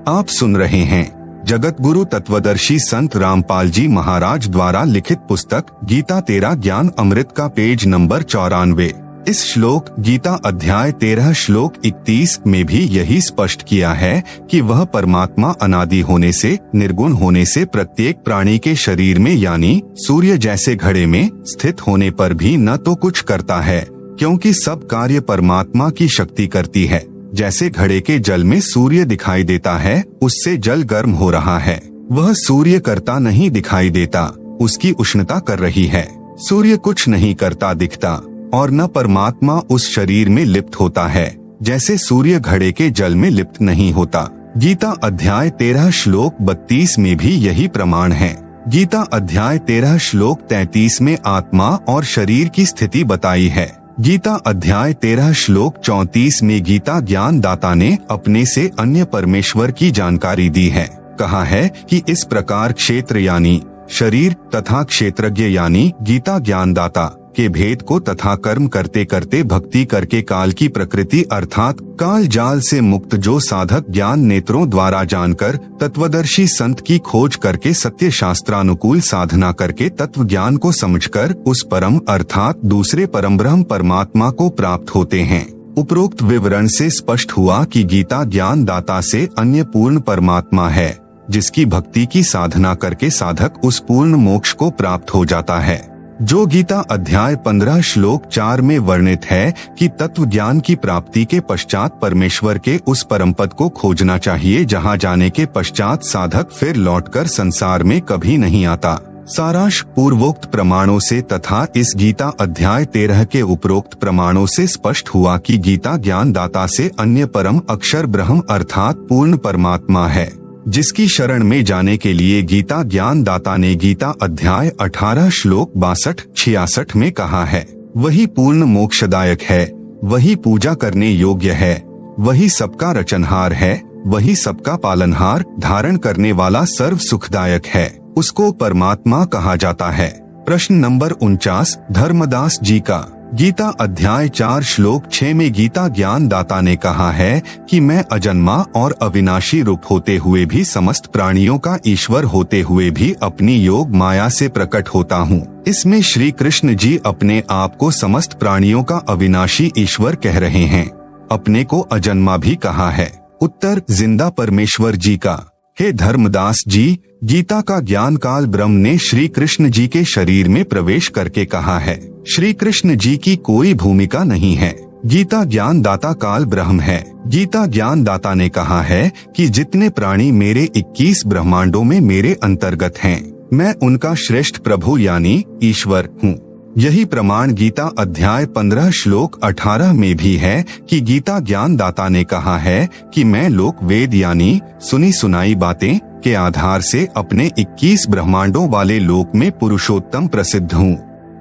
आप सुन रहे हैं जगत गुरु तत्वदर्शी संत रामपाल जी महाराज द्वारा लिखित पुस्तक गीता तेरा ज्ञान अमृत का पेज नंबर 94। इस श्लोक गीता अध्याय 13 श्लोक 31 में भी यही स्पष्ट किया है कि वह परमात्मा अनादि होने से, निर्गुण होने से प्रत्येक प्राणी के शरीर में यानी सूर्य जैसे घड़े में स्थित होने पर भी न तो कुछ करता है, क्योंकि सब कार्य परमात्मा की शक्ति करती है। जैसे घड़े के जल में सूर्य दिखाई देता है, उससे जल गर्म हो रहा है, वह सूर्य करता नहीं दिखाई देता, उसकी उष्णता कर रही है। सूर्य कुछ नहीं करता दिखता और न परमात्मा उस शरीर में लिप्त होता है, जैसे सूर्य घड़े के जल में लिप्त नहीं होता। गीता अध्याय 13 श्लोक 32 में भी यही प्रमाण है। गीता अध्याय 13 श्लोक 33 में आत्मा और शरीर की स्थिति बताई है। गीता अध्याय 13 श्लोक 34 में गीता ज्ञान दाता ने अपने से अन्य परमेश्वर की जानकारी दी है। कहा है कि इस प्रकार क्षेत्र यानी शरीर तथा क्षेत्रज्ञ यानी गीता ज्ञान दाता के भेद को तथा कर्म करते करते भक्ति करके काल की प्रकृति अर्थात काल जाल से मुक्त जो साधक ज्ञान नेत्रों द्वारा जानकर तत्वदर्शी संत की खोज करके सत्य शास्त्रानुकूल साधना करके तत्व ज्ञान को समझकर उस परम अर्थात दूसरे परम ब्रह्म परमात्मा को प्राप्त होते हैं। उपरोक्त विवरण से स्पष्ट हुआ कि गीता ज्ञान दाता से अन्य पूर्ण परमात्मा है, जिसकी भक्ति की साधना करके साधक उस पूर्ण मोक्ष को प्राप्त हो जाता है। जो गीता अध्याय 15 श्लोक 4 में वर्णित है कि तत्व ज्ञान की प्राप्ति के पश्चात परमेश्वर के उस परम पद को खोजना चाहिए, जहां जाने के पश्चात साधक फिर लौटकर संसार में कभी नहीं आता। सारांश पूर्वोक्त प्रमाणों से तथा इस गीता अध्याय 13 के उपरोक्त प्रमाणों से स्पष्ट हुआ कि गीता ज्ञान दाता से अन्य परम अक्षर ब्रह्म अर्थात पूर्ण परमात्मा है, जिसकी शरण में जाने के लिए गीता ज्ञान दाता ने गीता अध्याय 18 श्लोक 62-66 में कहा है। वही पूर्ण मोक्षदायक है, वही पूजा करने योग्य है, वही सबका रचनहार है, वही सबका पालनहार धारण करने वाला सर्व सुखदायक है, उसको परमात्मा कहा जाता है। प्रश्न नंबर 49 धर्मदास जी का। गीता अध्याय 4 श्लोक 6 में गीता ज्ञान दाता ने कहा है कि मैं अजन्मा और अविनाशी रूप होते हुए भी समस्त प्राणियों का ईश्वर होते हुए भी अपनी योग माया से प्रकट होता हूँ। इसमें श्री कृष्ण जी अपने आप को समस्त प्राणियों का अविनाशी ईश्वर कह रहे हैं। अपने को अजन्मा भी कहा है। उत्तर जिंदा परमेश्वर जी का। हे धर्मदास जी, गीता का ज्ञान काल ब्रह्म ने श्री कृष्ण जी के शरीर में प्रवेश करके कहा है। श्री कृष्ण जी की कोई भूमिका नहीं है। गीता ज्ञान दाता काल ब्रह्म है। गीता ज्ञान दाता ने कहा है कि जितने प्राणी मेरे 21 ब्रह्मांडों में मेरे अंतर्गत हैं, मैं उनका श्रेष्ठ प्रभु यानी ईश्वर हूँ। यही प्रमाण गीता अध्याय 15 श्लोक 18 में भी है कि गीता ज्ञान दाता ने कहा है कि मैं लोक वेद यानी सुनी सुनाई बातें के आधार से अपने 21 ब्रह्मांडों वाले लोक में पुरुषोत्तम प्रसिद्ध हूँ।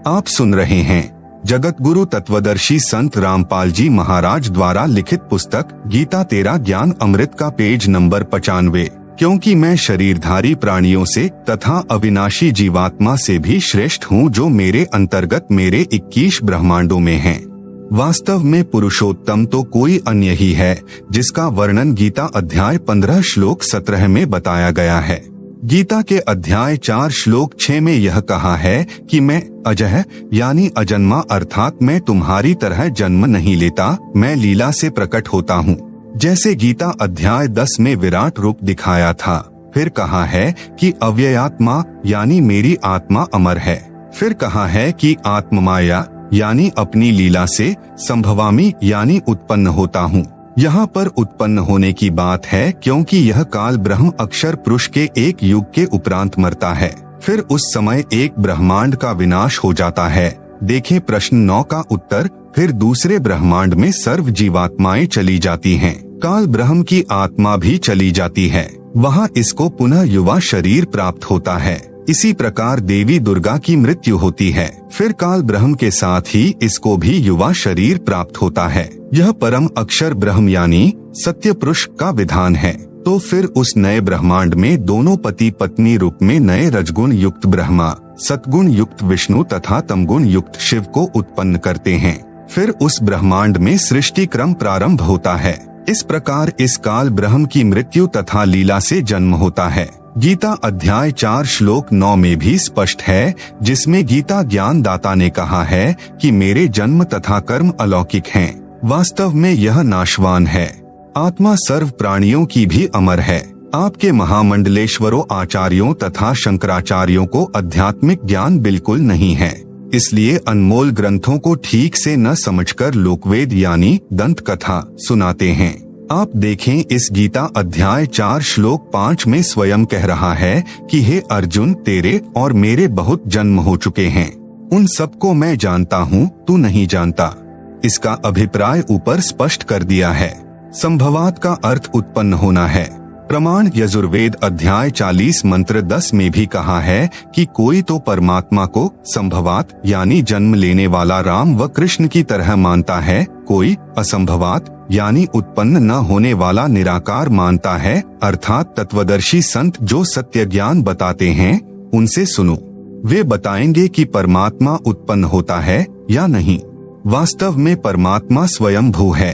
आप सुन रहे हैं जगत गुरु तत्वदर्शी संत रामपाल जी महाराज द्वारा लिखित पुस्तक गीता तेरा ज्ञान अमृत का पेज नंबर 95। क्योंकि मैं शरीरधारी प्राणियों से तथा अविनाशी जीवात्मा से भी श्रेष्ठ हूँ, जो मेरे अंतर्गत मेरे 21 ब्रह्मांडों में हैं। वास्तव में पुरुषोत्तम तो कोई अन्य ही है, जिसका वर्णन गीता अध्याय 15 श्लोक 17 में बताया गया है। गीता के अध्याय 4 श्लोक 6 में यह कहा है कि मैं अजह यानी अजन्मा अर्थात मैं तुम्हारी तरह जन्म नहीं लेता, मैं लीला से प्रकट होता हूँ। जैसे गीता अध्याय 10 में विराट रूप दिखाया था। फिर कहा है कि अव्ययात्मा यानी मेरी आत्मा अमर है। फिर कहा है कि आत्ममाया यानी अपनी लीला से संभवामी यानी उत्पन्न होता हूँ। यहाँ पर उत्पन्न होने की बात है, क्योंकि यह काल ब्रह्म अक्षर पुरुष के एक युग के उपरांत मरता है। फिर उस समय एक ब्रह्मांड का विनाश हो जाता है। देखें प्रश्न 9 का उत्तर। फिर दूसरे ब्रह्मांड में सर्व जीवात्माएं चली जाती हैं। काल ब्रह्म की आत्मा भी चली जाती है। वहाँ इसको पुनः युवा शरीर प्राप्त होता है। इसी प्रकार देवी दुर्गा की मृत्यु होती है। फिर काल ब्रह्म के साथ ही इसको भी युवा शरीर प्राप्त होता है। यह परम अक्षर ब्रह्म यानी सत्य पुरुष का विधान है। तो फिर उस नए ब्रह्मांड में दोनों पति पत्नी रूप में नए रजगुण युक्त ब्रह्मा, सतगुण युक्त विष्णु तथा तमगुण युक्त शिव को उत्पन्न करते हैं। फिर उस ब्रह्मांड में सृष्टि क्रम प्रारंभ होता है। इस प्रकार इस काल ब्रह्म की मृत्यु तथा लीला से जन्म होता है। गीता अध्याय 4 श्लोक 9 में भी स्पष्ट है, जिसमें गीता ज्ञान दाता ने कहा है कि मेरे जन्म तथा कर्म अलौकिक हैं। वास्तव में यह नाशवान है। आत्मा सर्व प्राणियों की भी अमर है। आपके महामंडलेश्वरों आचार्यों तथा शंकराचार्यों को आध्यात्मिक ज्ञान बिल्कुल नहीं है, इसलिए अनमोल ग्रंथों को ठीक से न समझकर लोकवेद यानी दंत कथा सुनाते हैं। आप देखें, इस गीता अध्याय 4 श्लोक 5 में स्वयं कह रहा है कि हे अर्जुन, तेरे और मेरे बहुत जन्म हो चुके हैं, उन सबको मैं जानता हूँ, तू नहीं जानता। इसका अभिप्राय ऊपर स्पष्ट कर दिया है। संभवात का अर्थ उत्पन्न होना है। प्रमाण यजुर्वेद अध्याय 40 मंत्र 10 में भी कहा है कि कोई तो परमात्मा को संभवात यानी जन्म लेने वाला राम व कृष्ण की तरह मानता है, कोई असंभवात यानी उत्पन्न न होने वाला निराकार मानता है। अर्थात तत्वदर्शी संत जो सत्य ज्ञान बताते हैं, उनसे सुनो, वे बताएंगे कि परमात्मा उत्पन्न होता है या नहीं। वास्तव में परमात्मा स्वयंभू है,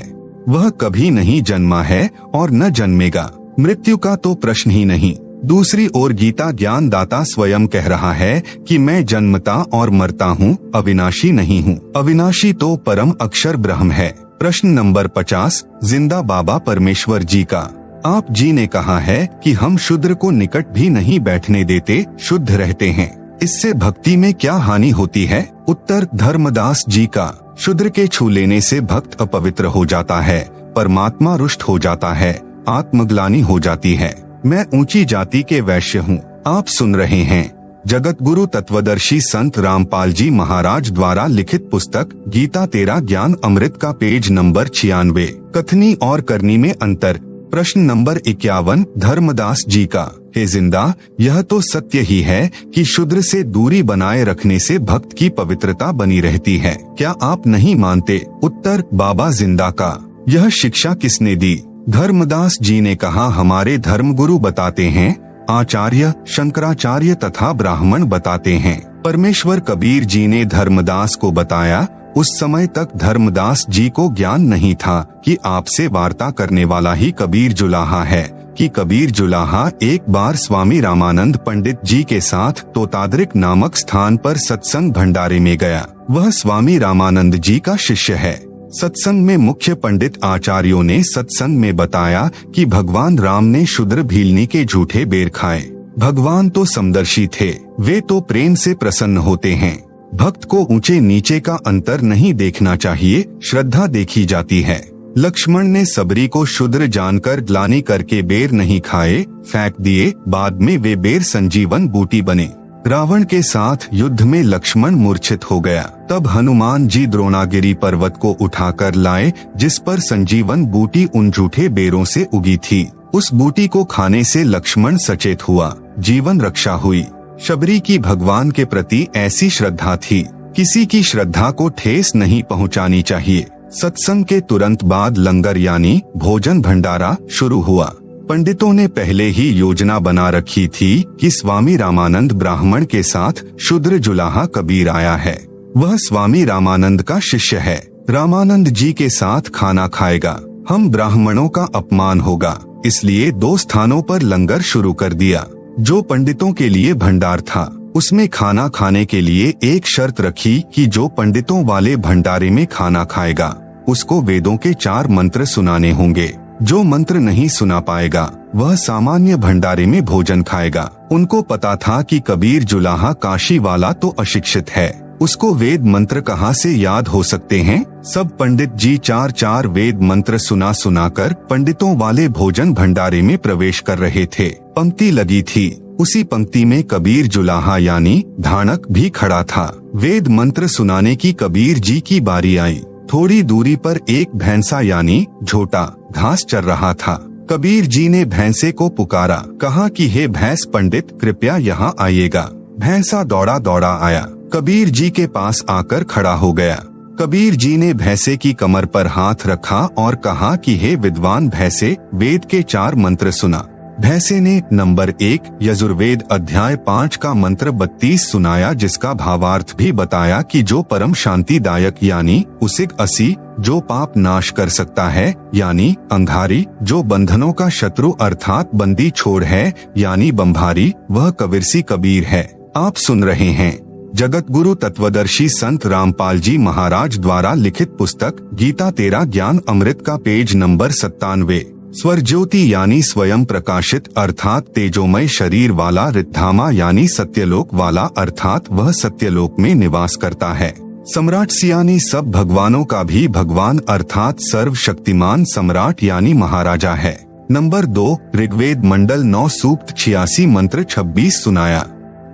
वह कभी नहीं जन्मा है और न जन्मेगा। मृत्यु का तो प्रश्न ही नहीं। दूसरी ओर गीता ज्ञान दाता स्वयं कह रहा है कि मैं जन्मता और मरता हूँ, अविनाशी नहीं हूँ। अविनाशी तो परम अक्षर ब्रह्म है। प्रश्न नंबर 50 जिंदा बाबा परमेश्वर जी का। आप जी ने कहा है कि हम शूद्र को निकट भी नहीं बैठने देते, शुद्ध रहते हैं, इससे भक्ति में क्या हानि होती है? उत्तर धर्मदास जी का। शूद्र के छू लेने से भक्त अपवित्र हो जाता है, परमात्मा रुष्ट हो जाता है, आत्मग्लानि हो जाती है। मैं ऊंची जाति के वैश्य हूँ। आप सुन रहे हैं जगत गुरु तत्वदर्शी संत रामपाल जी महाराज द्वारा लिखित पुस्तक गीता तेरा ज्ञान अमृत का पेज नंबर 96 कथनी और करनी में अंतर। प्रश्न नंबर 51 धर्मदास जी का। हे जिंदा, यह तो सत्य ही है कि शूद्र से दूरी बनाए रखने से भक्त की पवित्रता बनी रहती है, क्या आप नहीं मानते? उत्तर बाबा जिंदा का। यह शिक्षा किसने दी? धर्मदास जी ने कहा, हमारे धर्मगुरु बताते हैं, आचार्य शंकराचार्य तथा ब्राह्मण बताते हैं। परमेश्वर कबीर जी ने धर्मदास को बताया। उस समय तक धर्मदास जी को ज्ञान नहीं था कि आपसे वार्ता करने वाला ही कबीर जुलाहा है, कि कबीर जुलाहा एक बार स्वामी रामानंद पंडित जी के साथ तोताद्रिक नामक स्थान पर सत्संग भंडारे में गया। वह स्वामी रामानंद जी का शिष्य है। सत्संग में मुख्य पंडित आचार्यों ने सत्संग में बताया कि भगवान राम ने शूद्र भीलनी के झूठे बेर खाए। भगवान तो समदर्शी थे, वे तो प्रेम से प्रसन्न होते हैं। भक्त को ऊंचे नीचे का अंतर नहीं देखना चाहिए, श्रद्धा देखी जाती है। लक्ष्मण ने सबरी को शूद्र जानकर ग्लानि करके बेर नहीं खाए, फेंक दिए। बाद में वे बेर संजीवन बूटी बने। रावण के साथ युद्ध में लक्ष्मण मूर्छित हो गया। तब हनुमान जी द्रोणागिरी पर्वत को उठाकर लाए, जिस पर संजीवन बूटी उन झूठे बेरों से उगी थी। उस बूटी को खाने से लक्ष्मण सचेत हुआ, जीवन रक्षा हुई। शबरी की भगवान के प्रति ऐसी श्रद्धा थी। किसी की श्रद्धा को ठेस नहीं पहुंचानी चाहिए। सत्संग के तुरंत बाद लंगर यानी भोजन भंडारा शुरू हुआ। पंडितों ने पहले ही योजना बना रखी थी कि स्वामी रामानंद ब्राह्मण के साथ शूद्र जुलाहा कबीर आया है। वह स्वामी रामानंद का शिष्य है। रामानंद जी के साथ खाना खाएगा, हम ब्राह्मणों का अपमान होगा, इसलिए 2 स्थानों पर लंगर शुरू कर दिया। जो पंडितों के लिए भंडार था, उसमें खाना खाने के लिए एक शर्त रखी कि जो पंडितों वाले भंडारे में खाना खाएगा, उसको वेदों के 4 मंत्र सुनाने होंगे। जो मंत्र नहीं सुना पाएगा, वह सामान्य भंडारे में भोजन खाएगा। उनको पता था कि कबीर जुलाहा काशी वाला तो अशिक्षित है, उसको वेद मंत्र कहाँ से याद हो सकते हैं। सब पंडित जी 4 वेद मंत्र सुनाकर पंडितों वाले भोजन भंडारे में प्रवेश कर रहे थे। पंक्ति लगी थी, उसी पंक्ति में कबीर जुलाहा यानी धानक भी खड़ा था। वेद मंत्र सुनाने की कबीर जी की बारी आई। थोड़ी दूरी पर एक भैंसा यानी झोटा घास चर रहा था। कबीर जी ने भैंसे को पुकारा, कहा कि हे भैंस पंडित, कृपया यहाँ आइएगा। भैंसा दौड़ा दौड़ा आया, कबीर जी के पास आकर खड़ा हो गया। कबीर जी ने भैंसे की कमर पर हाथ रखा और कहा कि हे विद्वान भैंसे, वेद के 4 मंत्र सुना। भैंसे ने नंबर 1 यजुर्वेद अध्याय 5 का मंत्र 32 सुनाया, जिसका भावार्थ भी बताया कि जो परम शांतिदायक यानी उसिग असी, जो पाप नाश कर सकता है यानी अंगारी, जो बंधनों का शत्रु अर्थात बंदी छोड़ है यानी बंभारी, वह कबीरसी कबीर है। आप सुन रहे हैं जगत गुरु तत्वदर्शी संत रामपाल जी महाराज द्वारा लिखित पुस्तक गीता तेरा ज्ञान अमृत का पेज नंबर 97। स्वर ज्योति यानी स्वयं प्रकाशित अर्थात तेजोमय शरीर वाला, रिद्धामा यानी सत्यलोक वाला अर्थात वह सत्यलोक में निवास करता है। सम्राट यानी सब भगवानों का भी भगवान अर्थात सर्वशक्तिमान सम्राट यानी महाराजा है। नंबर 2 ऋग्वेद मंडल 9 सूक्त 86 मंत्र 26 सुनाया,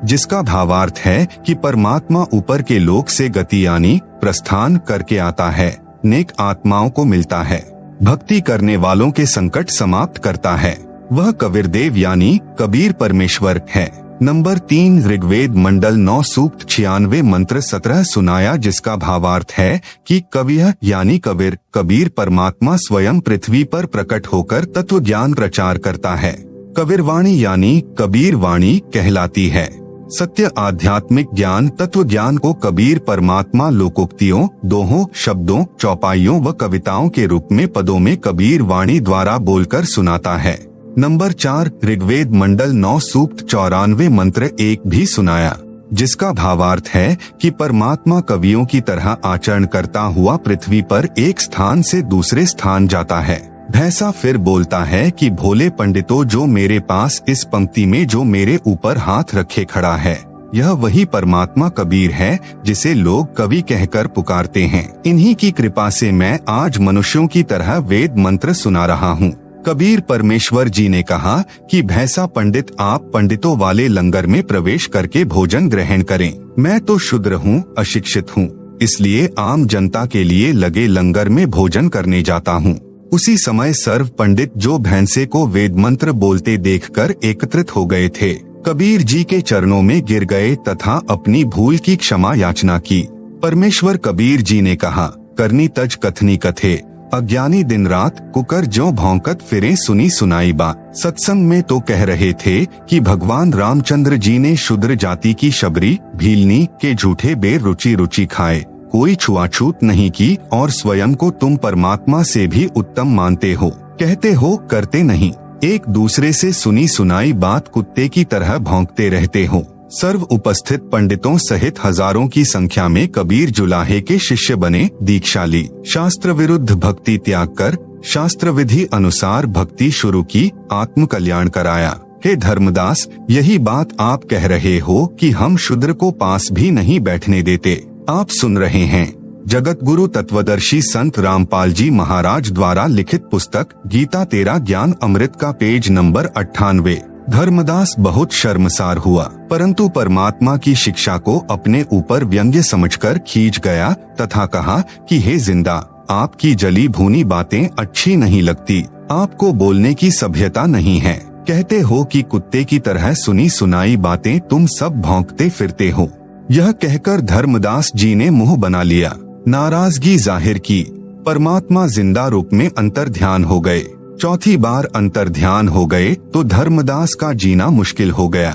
जिसका भावार्थ है कि परमात्मा ऊपर के लोक से गति यानी प्रस्थान करके आता है, नेक आत्माओं को मिलता है, भक्ति करने वालों के संकट समाप्त करता है, वह कबीर देव यानी कबीर परमेश्वर है। नंबर 3 ऋग्वेद मंडल 9 सूक्त 96 मंत्र 17 सुनाया, जिसका भावार्थ है कि कवियः यानी कबीर, कबीर परमात्मा स्वयं पृथ्वी पर प्रकट होकर तत्व ज्ञान प्रचार करता है। कबीरवाणी यानी कबीर वाणी कहलाती है। सत्य आध्यात्मिक ज्ञान तत्व ज्ञान को कबीर परमात्मा लोकोक्तियों, दोहों, शब्दों, चौपाइयों व कविताओं के रूप में पदों में कबीर वाणी द्वारा बोलकर सुनाता है। नंबर 4 ऋग्वेद मंडल 9 सूक्त 94 मंत्र 1 भी सुनाया, जिसका भावार्थ है कि परमात्मा कवियों की तरह आचरण करता हुआ पृथ्वी पर एक स्थान से दूसरे स्थान जाता है। भैंसा फिर बोलता है कि भोले पंडितों, जो मेरे पास इस पंक्ति में जो मेरे ऊपर हाथ रखे खड़ा है, यह वही परमात्मा कबीर है जिसे लोग कवि कहकर पुकारते हैं। इन्हीं की कृपा से मैं आज मनुष्यों की तरह वेद मंत्र सुना रहा हूँ। कबीर परमेश्वर जी ने कहा कि भैंसा पंडित, आप पंडितों वाले लंगर में प्रवेश करके भोजन ग्रहण करें। मैं तो शूद्र हूँ, अशिक्षित हूँ, इसलिए आम जनता के लिए लगे लंगर में भोजन करने जाता हूँ। उसी समय सर्व पंडित जो भैंसे को वेद मंत्र बोलते देखकर एकत्रित हो गए थे, कबीर जी के चरणों में गिर गए तथा अपनी भूल की क्षमा याचना की। परमेश्वर कबीर जी ने कहा, करनी तज कथनी कथे, अज्ञानी दिन रात कुकर ज्यों भौंकत फिरे सुनी सुनाई बात। सत्संग में तो कह रहे थे कि भगवान रामचंद्र जी ने शूद्र जाति की शबरी भीलनी के झूठे बेर रुचि रुचि खाए, कोई छुआछूत नहीं की और स्वयं को तुम परमात्मा से भी उत्तम मानते हो, कहते हो करते नहीं, एक दूसरे से सुनी सुनाई बात कुत्ते की तरह भौंकते रहते हो। सर्व उपस्थित पंडितों सहित हजारों की संख्या में कबीर जुलाहे के शिष्य बने, दीक्षा ली, शास्त्र विरुद्ध भक्ति त्याग कर शास्त्र विधि अनुसार भक्ति शुरू की, आत्म कल्याण कराया। हे धर्मदास, यही बात आप कह रहे हो कि हम शूद्र को पास भी नहीं बैठने देते। आप सुन रहे हैं जगत गुरु तत्वदर्शी संत रामपाल जी महाराज द्वारा लिखित पुस्तक गीता तेरा ज्ञान अमृत का पेज नंबर 98। धर्मदास बहुत शर्मसार हुआ, परंतु परमात्मा की शिक्षा को अपने ऊपर व्यंग्य समझकर खींच गया तथा कहा कि हे जिंदा, आपकी जली भूनी बातें अच्छी नहीं लगती, आपको बोलने की सभ्यता नहीं है, कहते हो कि कुत्ते की तरह सुनी सुनाई बातें तुम सब भौंकते फिरते हो। यह कहकर धर्मदास जी ने मुंह बना लिया, नाराजगी जाहिर की। परमात्मा जिंदा रूप में अंतर ध्यान हो गए। चौथी बार अंतर ध्यान हो गए तो धर्मदास का जीना मुश्किल हो गया,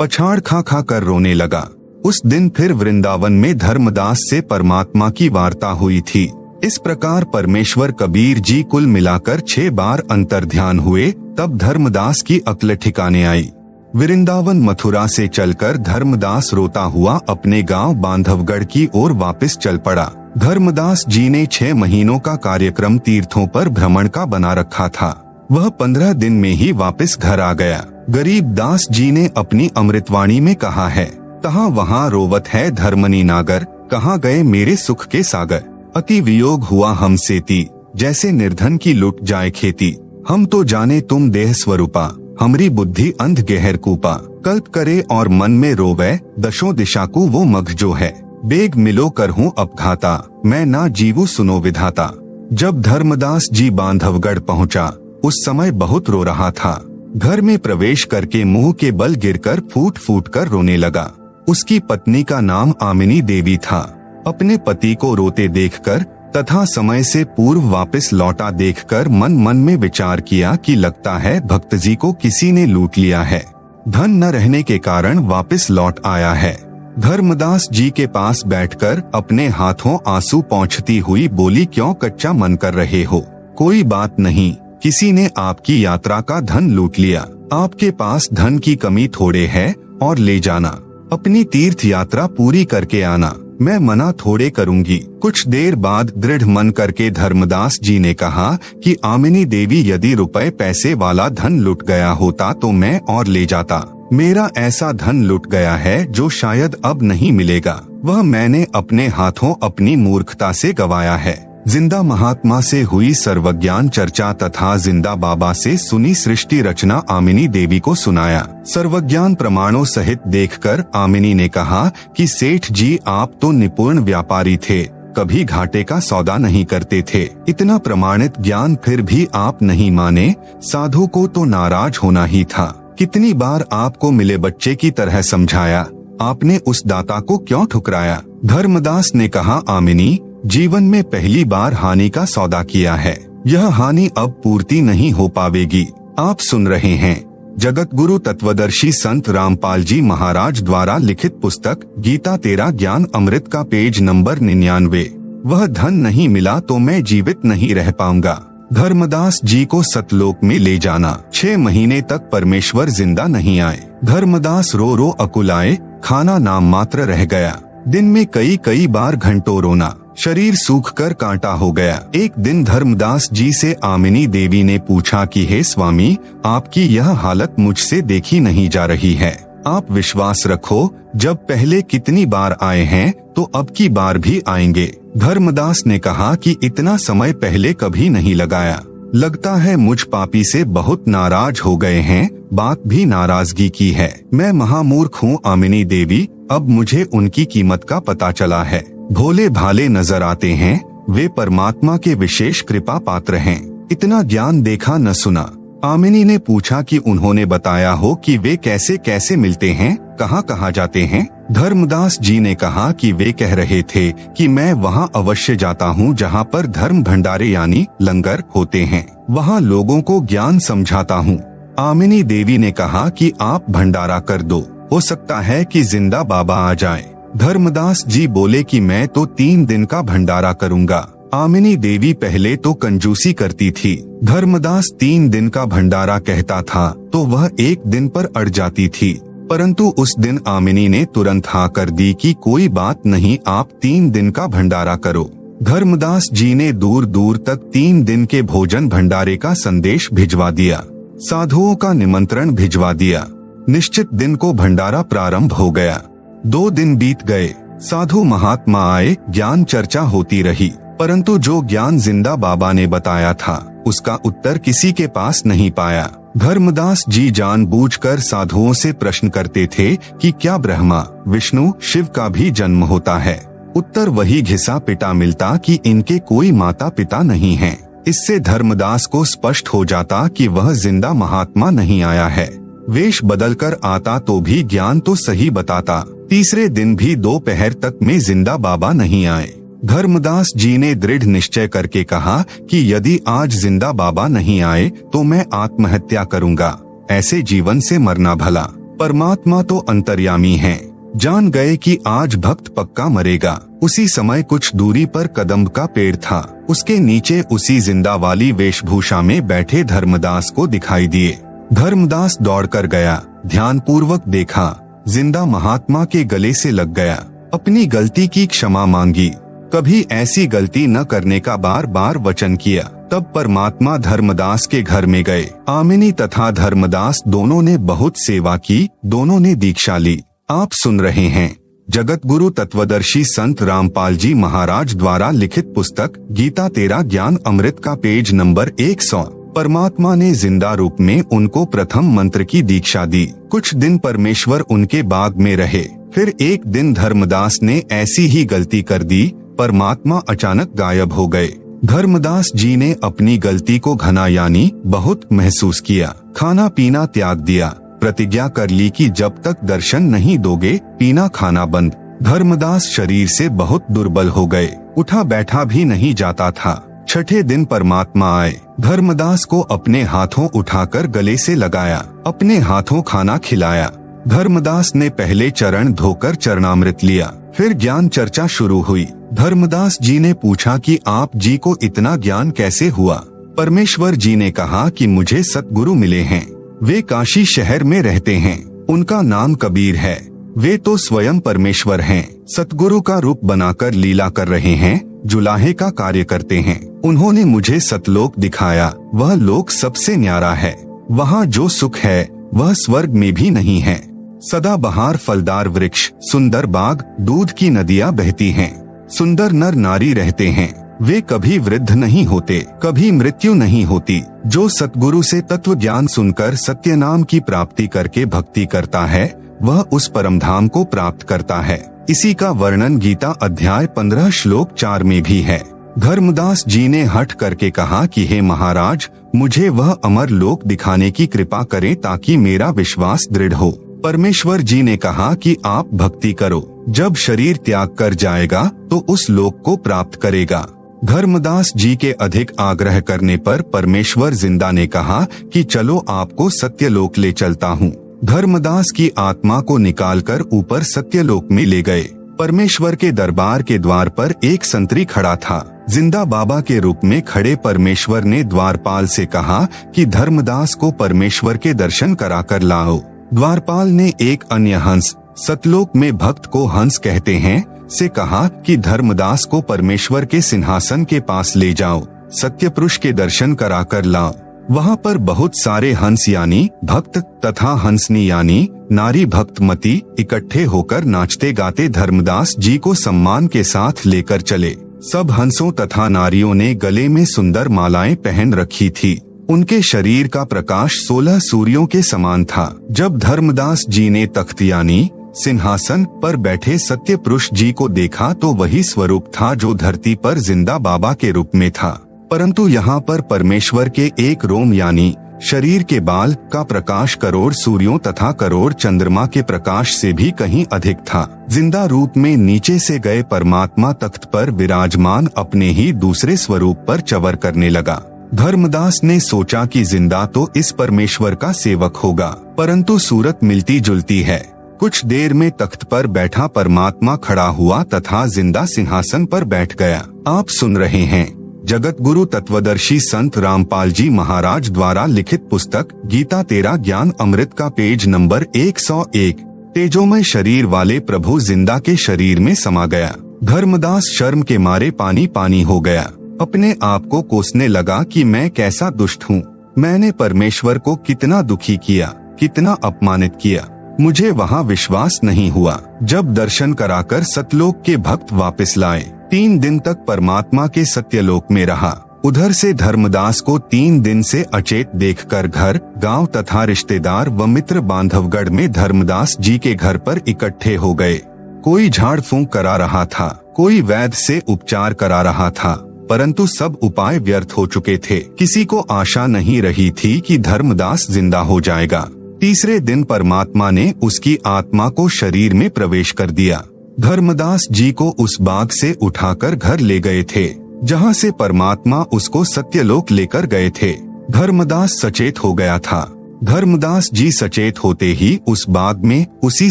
पछाड़ खा खा कर रोने लगा। उस दिन फिर वृंदावन में धर्मदास से परमात्मा की वार्ता हुई थी। इस प्रकार परमेश्वर कबीर जी कुल मिलाकर 6 बार अंतर ध्यान हुए, तब धर्मदास की अक्ल ठिकाने आई। वृंदावन मथुरा से चलकर धर्मदास रोता हुआ अपने गांव बांधवगढ़ की ओर वापस चल पड़ा। धर्मदास जी ने 6 महीनों का कार्यक्रम तीर्थों पर भ्रमण का बना रखा था। वह 15 दिन में ही वापस घर आ गया। गरीब दास जी ने अपनी अमृतवाणी में कहा है, तहाँ वहाँ रोवत है धर्मनी नागर, कहाँ गए मेरे सुख के सागर। अति वियोग हुआ हमसे ती, जैसे निर्धन की लुट जाए खेती। हम तो जाने तुम देह स्वरूपा, हमरी बुद्धि अंध गहर कूपा। कल्प करे और मन में रोवे, दशों दिशा को वो मघ जो है। बेग मिलो कर हूँ अपघाता, मैं ना जीवू सुनो विधाता। जब धर्मदास जी बांधवगढ़ पहुँचा, उस समय बहुत रो रहा था। घर में प्रवेश करके मुंह के बल गिरकर फूट फूट कर रोने लगा। उसकी पत्नी का नाम आमिनी देवी था। अपने पति को रोते देखकर तथा समय से पूर्व वापस लौटा देखकर मन मन में विचार किया कि लगता है भक्त जी को किसी ने लूट लिया है। धन न रहने के कारण वापस लौट आया है। धर्मदास जी के पास बैठकर अपने हाथों आंसू पोंछती हुई बोली, क्यों कच्चा मन कर रहे हो? कोई बात नहीं, किसी ने आपकी यात्रा का धन लूट लिया। आपके पास धन की कमी थोड़े है और ले जाना, अपनी तीर्थ यात्रा पूरी करके आना, मैं मना थोड़े करूंगी। कुछ देर बाद दृढ़ मन करके धर्मदास जी ने कहा कि आमिनी देवी, यदि रुपए पैसे वाला धन लुट गया होता तो मैं और ले जाता। मेरा ऐसा धन लुट गया है जो शायद अब नहीं मिलेगा, वह मैंने अपने हाथों अपनी मूर्खता से गवाया है। जिंदा महात्मा से हुई सर्वज्ञान चर्चा तथा जिंदा बाबा से सुनी सृष्टि रचना आमिनी देवी को सुनाया। सर्वज्ञान प्रमाणों सहित देखकर आमिनी ने कहा कि सेठ जी, आप तो निपुण व्यापारी थे, कभी घाटे का सौदा नहीं करते थे। इतना प्रमाणित ज्ञान फिर भी आप नहीं माने, साधु को तो नाराज होना ही था। कितनी बार आपको मिले बच्चे की तरह समझाया, आपने उस दाता को क्यों ठुकराया? धर्मदास ने कहा, आमिनी, जीवन में पहली बार हानि का सौदा किया है, यह हानि अब पूर्ति नहीं हो पावेगी। आप सुन रहे हैं जगत गुरु तत्वदर्शी संत रामपाल जी महाराज द्वारा लिखित पुस्तक गीता तेरा ज्ञान अमृत का पेज नंबर 99। वह धन नहीं मिला तो मैं जीवित नहीं रह पाऊंगा। धर्मदास जी को सतलोक में ले जाना। 6 महीने तक परमेश्वर जिंदा नहीं आए। धर्मदास रो रो अकुलाए, खाना नाम मात्र रह गया। दिन में कई बार घंटों रोना, शरीर सूखकर कांटा हो गया। एक दिन धर्मदास जी से आमिनी देवी ने पूछा कि हे स्वामी, आपकी यह हालत मुझसे देखी नहीं जा रही है। आप विश्वास रखो, जब पहले कितनी बार आए हैं तो अब की बार भी आएंगे। धर्मदास ने कहा कि इतना समय पहले कभी नहीं लगाया। लगता है मुझ पापी से बहुत नाराज हो गए हैं, बात भी नाराजगी की है। मैं महामूर्ख हूँ आमिनी देवी, अब मुझे उनकी कीमत का पता चला है। भोले भाले नजर आते हैं, वे परमात्मा के विशेष कृपा पात्र हैं। इतना ज्ञान देखा न सुना। आमिनी ने पूछा कि उन्होंने बताया हो कि वे कैसे कैसे मिलते हैं, कहाँ कहाँ जाते हैं? धर्मदास जी ने कहा कि वे कह रहे थे कि मैं वहाँ अवश्य जाता हूँ जहाँ पर धर्म भंडारे यानी लंगर होते हैं, वहाँ लोगों को ज्ञान समझाता हूँ। आमिनी देवी ने कहा कि आप भंडारा कर दो, हो सकता है कि जिंदा बाबा आ जाए। धर्मदास जी बोले कि मैं तो 3 दिन का भंडारा करूँगा। आमिनी देवी पहले तो कंजूसी करती थी। धर्मदास 3 दिन का भंडारा कहता था तो वह 1 दिन पर अड़ जाती थी, परंतु उस दिन आमिनी ने तुरंत हाँ कर दी कि कोई बात नहीं, आप 3 दिन का भंडारा करो। धर्मदास जी ने दूर दूर तक 3 दिन के भोजन भंडारे का संदेश भिजवा दिया, साधुओं का निमंत्रण भिजवा दिया। निश्चित दिन को भंडारा प्रारंभ हो गया। 2 दिन बीत गए, साधु महात्मा आए, ज्ञान चर्चा होती रही, परंतु जो ज्ञान जिंदा बाबा ने बताया था उसका उत्तर किसी के पास नहीं पाया। धर्मदास जी जानबूझकर साधुओं से प्रश्न करते थे कि क्या ब्रह्मा, विष्णु, शिव का भी जन्म होता है? उत्तर वही घिसा पिटा मिलता कि इनके कोई माता पिता नहीं हैं। इससे धर्मदास को स्पष्ट हो जाता कि वह जिंदा महात्मा नहीं आया है। वेश बदलकर आता तो भी ज्ञान तो सही बताता। तीसरे दिन भी दोपहर तक में जिंदा बाबा नहीं आए। धर्मदास जी ने दृढ़ निश्चय करके कहा कि यदि आज जिंदा बाबा नहीं आए तो मैं आत्महत्या करूंगा। ऐसे जीवन से मरना भला। परमात्मा तो अंतर्यामी हैं। जान गए कि आज भक्त पक्का मरेगा। उसी समय कुछ दूरी पर कदम्ब का पेड़ था, उसके नीचे उसी जिंदा वाली वेशभूषा में बैठे धर्मदास को दिखाई दिए। धर्मदास दौड़कर गया, ध्यान पूर्वक देखा, जिंदा महात्मा के गले से लग गया। अपनी गलती की क्षमा मांगी, कभी ऐसी गलती न करने का बार बार वचन किया। तब परमात्मा धर्मदास के घर में गए। आमिनी तथा धर्मदास दोनों ने बहुत सेवा की, दोनों ने दीक्षा ली। आप सुन रहे हैं जगत गुरु तत्वदर्शी संत रामपाल जी महाराज द्वारा लिखित पुस्तक गीता तेरा ज्ञान अमृत का पेज नंबर 100। परमात्मा ने जिंदा रूप में उनको प्रथम मंत्र की दीक्षा दी। कुछ दिन परमेश्वर उनके बाग में रहे। फिर एक दिन धर्मदास ने ऐसी ही गलती कर दी, परमात्मा अचानक गायब हो गए। धर्मदास जी ने अपनी गलती को घना यानी बहुत महसूस किया। खाना पीना त्याग दिया, प्रतिज्ञा कर ली कि जब तक दर्शन नहीं दोगे पीना खाना बंद। धर्मदास शरीर से बहुत दुर्बल हो गए, उठा बैठा भी नहीं जाता था। छठे दिन परमात्मा आए, धर्मदास को अपने हाथों उठाकर गले से लगाया, अपने हाथों खाना खिलाया। धर्मदास ने पहले चरण धोकर चरणामृत लिया, फिर ज्ञान चर्चा शुरू हुई। धर्मदास जी ने पूछा कि आप जी को इतना ज्ञान कैसे हुआ? परमेश्वर जी ने कहा कि मुझे सतगुरु मिले हैं, वे काशी शहर में रहते हैं, उनका नाम कबीर है, वे तो स्वयं परमेश्वर हैं, सतगुरु का रूप बनाकर लीला कर रहे हैं, जुलाहे का कार्य करते हैं। उन्होंने मुझे सतलोक दिखाया, वह लोक सबसे न्यारा है, वहाँ जो सुख है वह स्वर्ग में भी नहीं है। सदाबहार फलदार वृक्ष, सुंदर बाग, दूध की नदियाँ बहती हैं, सुंदर नर नारी रहते हैं, वे कभी वृद्ध नहीं होते, कभी मृत्यु नहीं होती। जो सतगुरु से तत्व ज्ञान सुनकर सत्य नाम की प्राप्ति करके भक्ति करता है वह उस परम धाम को प्राप्त करता है। इसी का वर्णन गीता अध्याय 15 श्लोक 4 में भी है। धर्मदास जी ने हठ करके कहा कि हे महाराज, मुझे वह अमर लोक दिखाने की कृपा करें ताकि मेरा विश्वास दृढ़ हो। परमेश्वर जी ने कहा कि आप भक्ति करो, जब शरीर त्याग कर जाएगा तो उस लोक को प्राप्त करेगा। धर्मदास जी के अधिक आग्रह करने पर परमेश्वर जिंदा ने कहा कि चलो आपको सत्यलोक ले चलता हूँ। धर्मदास की आत्मा को निकालकर ऊपर सत्यलोक में ले गए। परमेश्वर के दरबार के द्वार पर एक संतरी खड़ा था। जिंदा बाबा के रूप में खड़े परमेश्वर ने द्वारपाल से कहा कि धर्मदास को परमेश्वर के दर्शन कराकर लाओ। द्वारपाल ने एक अन्य हंस, सतलोक में भक्त को हंस कहते हैं, से कहा कि धर्मदास को परमेश्वर के सिंहासन के पास ले जाओ, सत्य पुरुष के दर्शन कराकर लाओ। वहाँ पर बहुत सारे हंस यानी भक्त तथा हंसनी यानी नारी भक्तमती इकट्ठे होकर नाचते गाते धर्मदास जी को सम्मान के साथ लेकर चले। सब हंसों तथा नारियों ने गले में सुंदर मालाएं पहन रखी थी। उनके शरीर का प्रकाश 16 सूर्यों के समान था। जब धर्मदास जी ने तख्त यानी सिंहासन पर बैठे सत्य पुरुष जी को देखा तो वही स्वरूप था जो धरती पर जिंदा बाबा के रूप में था, परंतु यहाँ पर परमेश्वर के एक रोम यानी शरीर के बाल का प्रकाश करोड़ सूर्यों तथा करोड़ चंद्रमा के प्रकाश से भी कहीं अधिक था। जिंदा रूप में नीचे से गए परमात्मा तख्त पर विराजमान अपने ही दूसरे स्वरूप पर चवर करने लगा। धर्मदास ने सोचा कि जिंदा तो इस परमेश्वर का सेवक होगा, परंतु सूरत मिलती जुलती है। कुछ देर में तख्त पर बैठा परमात्मा खड़ा हुआ तथा जिंदा सिंहासन पर बैठ गया। आप सुन रहे हैं जगत गुरु तत्वदर्शी संत रामपाल जी महाराज द्वारा लिखित पुस्तक गीता तेरा ज्ञान अमृत का पेज नंबर 101। तेजोमय शरीर वाले प्रभु जिंदा के शरीर में समा गया। धर्मदास शर्म के मारे पानी पानी हो गया। अपने आप को कोसने लगा कि मैं कैसा दुष्ट हूँ, मैंने परमेश्वर को कितना दुखी किया, कितना अपमानित किया। मुझे वहाँ विश्वास नहीं हुआ। जब दर्शन कराकर सतलोक के भक्त वापस लाए, 3 दिन तक परमात्मा के सत्यलोक में रहा। उधर से धर्मदास को 3 दिन से अचेत देखकर घर, गांव तथा रिश्तेदार व मित्र बांधवगढ़ में धर्मदास जी के घर पर इकट्ठे हो गए। कोई झाड़ फूंक करा रहा था, कोई वैद्य से उपचार करा रहा था, परंतु सब उपाय व्यर्थ हो चुके थे। किसी को आशा नहीं रही थी कि धर्मदास जिंदा हो जाएगा। तीसरे दिन परमात्मा ने उसकी आत्मा को शरीर में प्रवेश कर दिया। धर्मदास जी को उस बाग से उठाकर घर ले गए थे, जहाँ से परमात्मा उसको सत्यलोक लेकर गए थे। धर्मदास सचेत हो गया था। धर्मदास जी सचेत होते ही उस बाग में उसी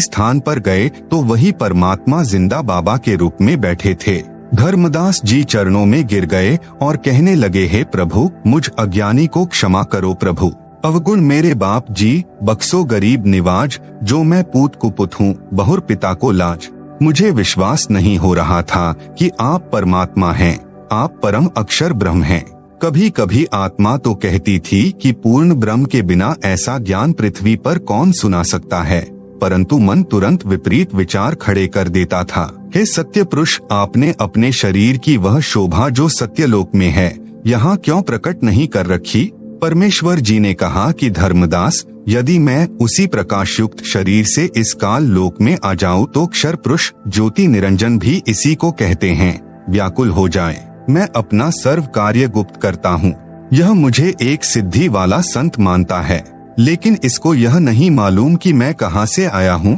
स्थान पर गए तो वही परमात्मा जिंदा बाबा के रूप में बैठे थे। धर्मदास जी चरणों में गिर गए और कहने लगे, हे प्रभु, मुझ अज्ञानी को क्षमा करो प्रभु। अवगुण मेरे बाप जी, बख्सो गरीब निवाज, जो मैं पूत कुपुत हूँ, बहुर पिता को लाज। मुझे विश्वास नहीं हो रहा था कि आप परमात्मा हैं, आप परम अक्षर ब्रह्म हैं। कभी कभी आत्मा तो कहती थी कि पूर्ण ब्रह्म के बिना ऐसा ज्ञान पृथ्वी पर कौन सुना सकता है, परंतु मन तुरंत विपरीत विचार खड़े कर देता था। हे सत्य पुरुष, आपने अपने शरीर की वह शोभा जो सत्यलोक में है, यहाँ क्यों प्रकट नहीं कर रखी? परमेश्वर जी ने कहा कि धर्मदास, यदि मैं उसी प्रकाश युक्त शरीर से इस काल लोक में आ जाऊं तो क्षर पुरुष ज्योति निरंजन भी इसी को कहते हैं, व्याकुल हो जाए। मैं अपना सर्व कार्य गुप्त करता हूँ। यह मुझे एक सिद्धि वाला संत मानता है, लेकिन इसको यह नहीं मालूम कि मैं कहाँ से आया हूँ,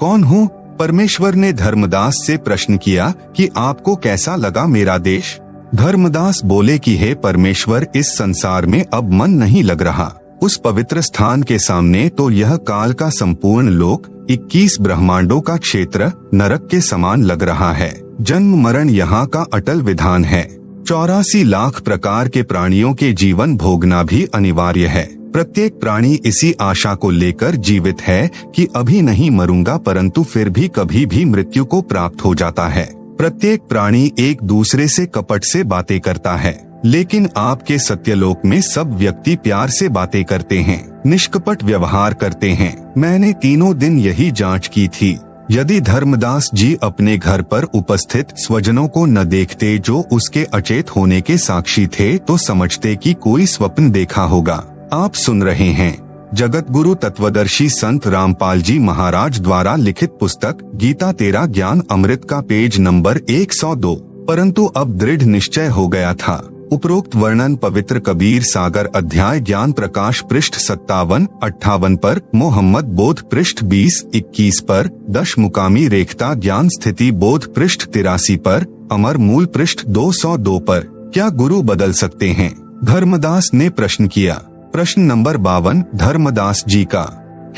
कौन हूँ। परमेश्वर ने धर्मदास से प्रश्न किया कि आपको कैसा लगा मेरा देश। धर्मदास बोले कि हे परमेश्वर, इस संसार में अब मन नहीं लग रहा। उस पवित्र स्थान के सामने तो यह काल का संपूर्ण लोक 21 ब्रह्मांडों का क्षेत्र नरक के समान लग रहा है। जन्म मरण यहाँ का अटल विधान है। 84 लाख प्रकार के प्राणियों के जीवन भोगना भी अनिवार्य है। प्रत्येक प्राणी इसी आशा को लेकर जीवित है कि अभी नहीं मरूंगा, परंतु फिर भी कभी भी मृत्यु को प्राप्त हो जाता है। प्रत्येक प्राणी एक दूसरे से कपट से बातें करता है, लेकिन आपके सत्यलोक में सब व्यक्ति प्यार से बातें करते हैं, निष्कपट व्यवहार करते हैं। मैंने तीनों दिन यही जांच की थी। यदि धर्मदास जी अपने घर पर उपस्थित स्वजनों को न देखते जो उसके अचेत होने के साक्षी थे, तो समझते कि कोई स्वप्न देखा होगा। आप सुन रहे हैं जगत गुरु तत्वदर्शी संत रामपाल जी महाराज द्वारा लिखित पुस्तक गीता तेरा ज्ञान अमृत का पेज नंबर 102। परंतु अब दृढ़ निश्चय हो गया था। उपरोक्त वर्णन पवित्र कबीर सागर अध्याय ज्ञान प्रकाश पृष्ठ 57-58 पर, मोहम्मद बोध पृष्ठ 20-21 पर, दशमुकामी रेखता ज्ञान स्थिति बोध पृष्ठ 83 पर, अमर मूल पृष्ठ 202 पर। क्या गुरु बदल सकते हैं? धर्मदास ने प्रश्न किया। प्रश्न नंबर 52 धर्मदास जी का।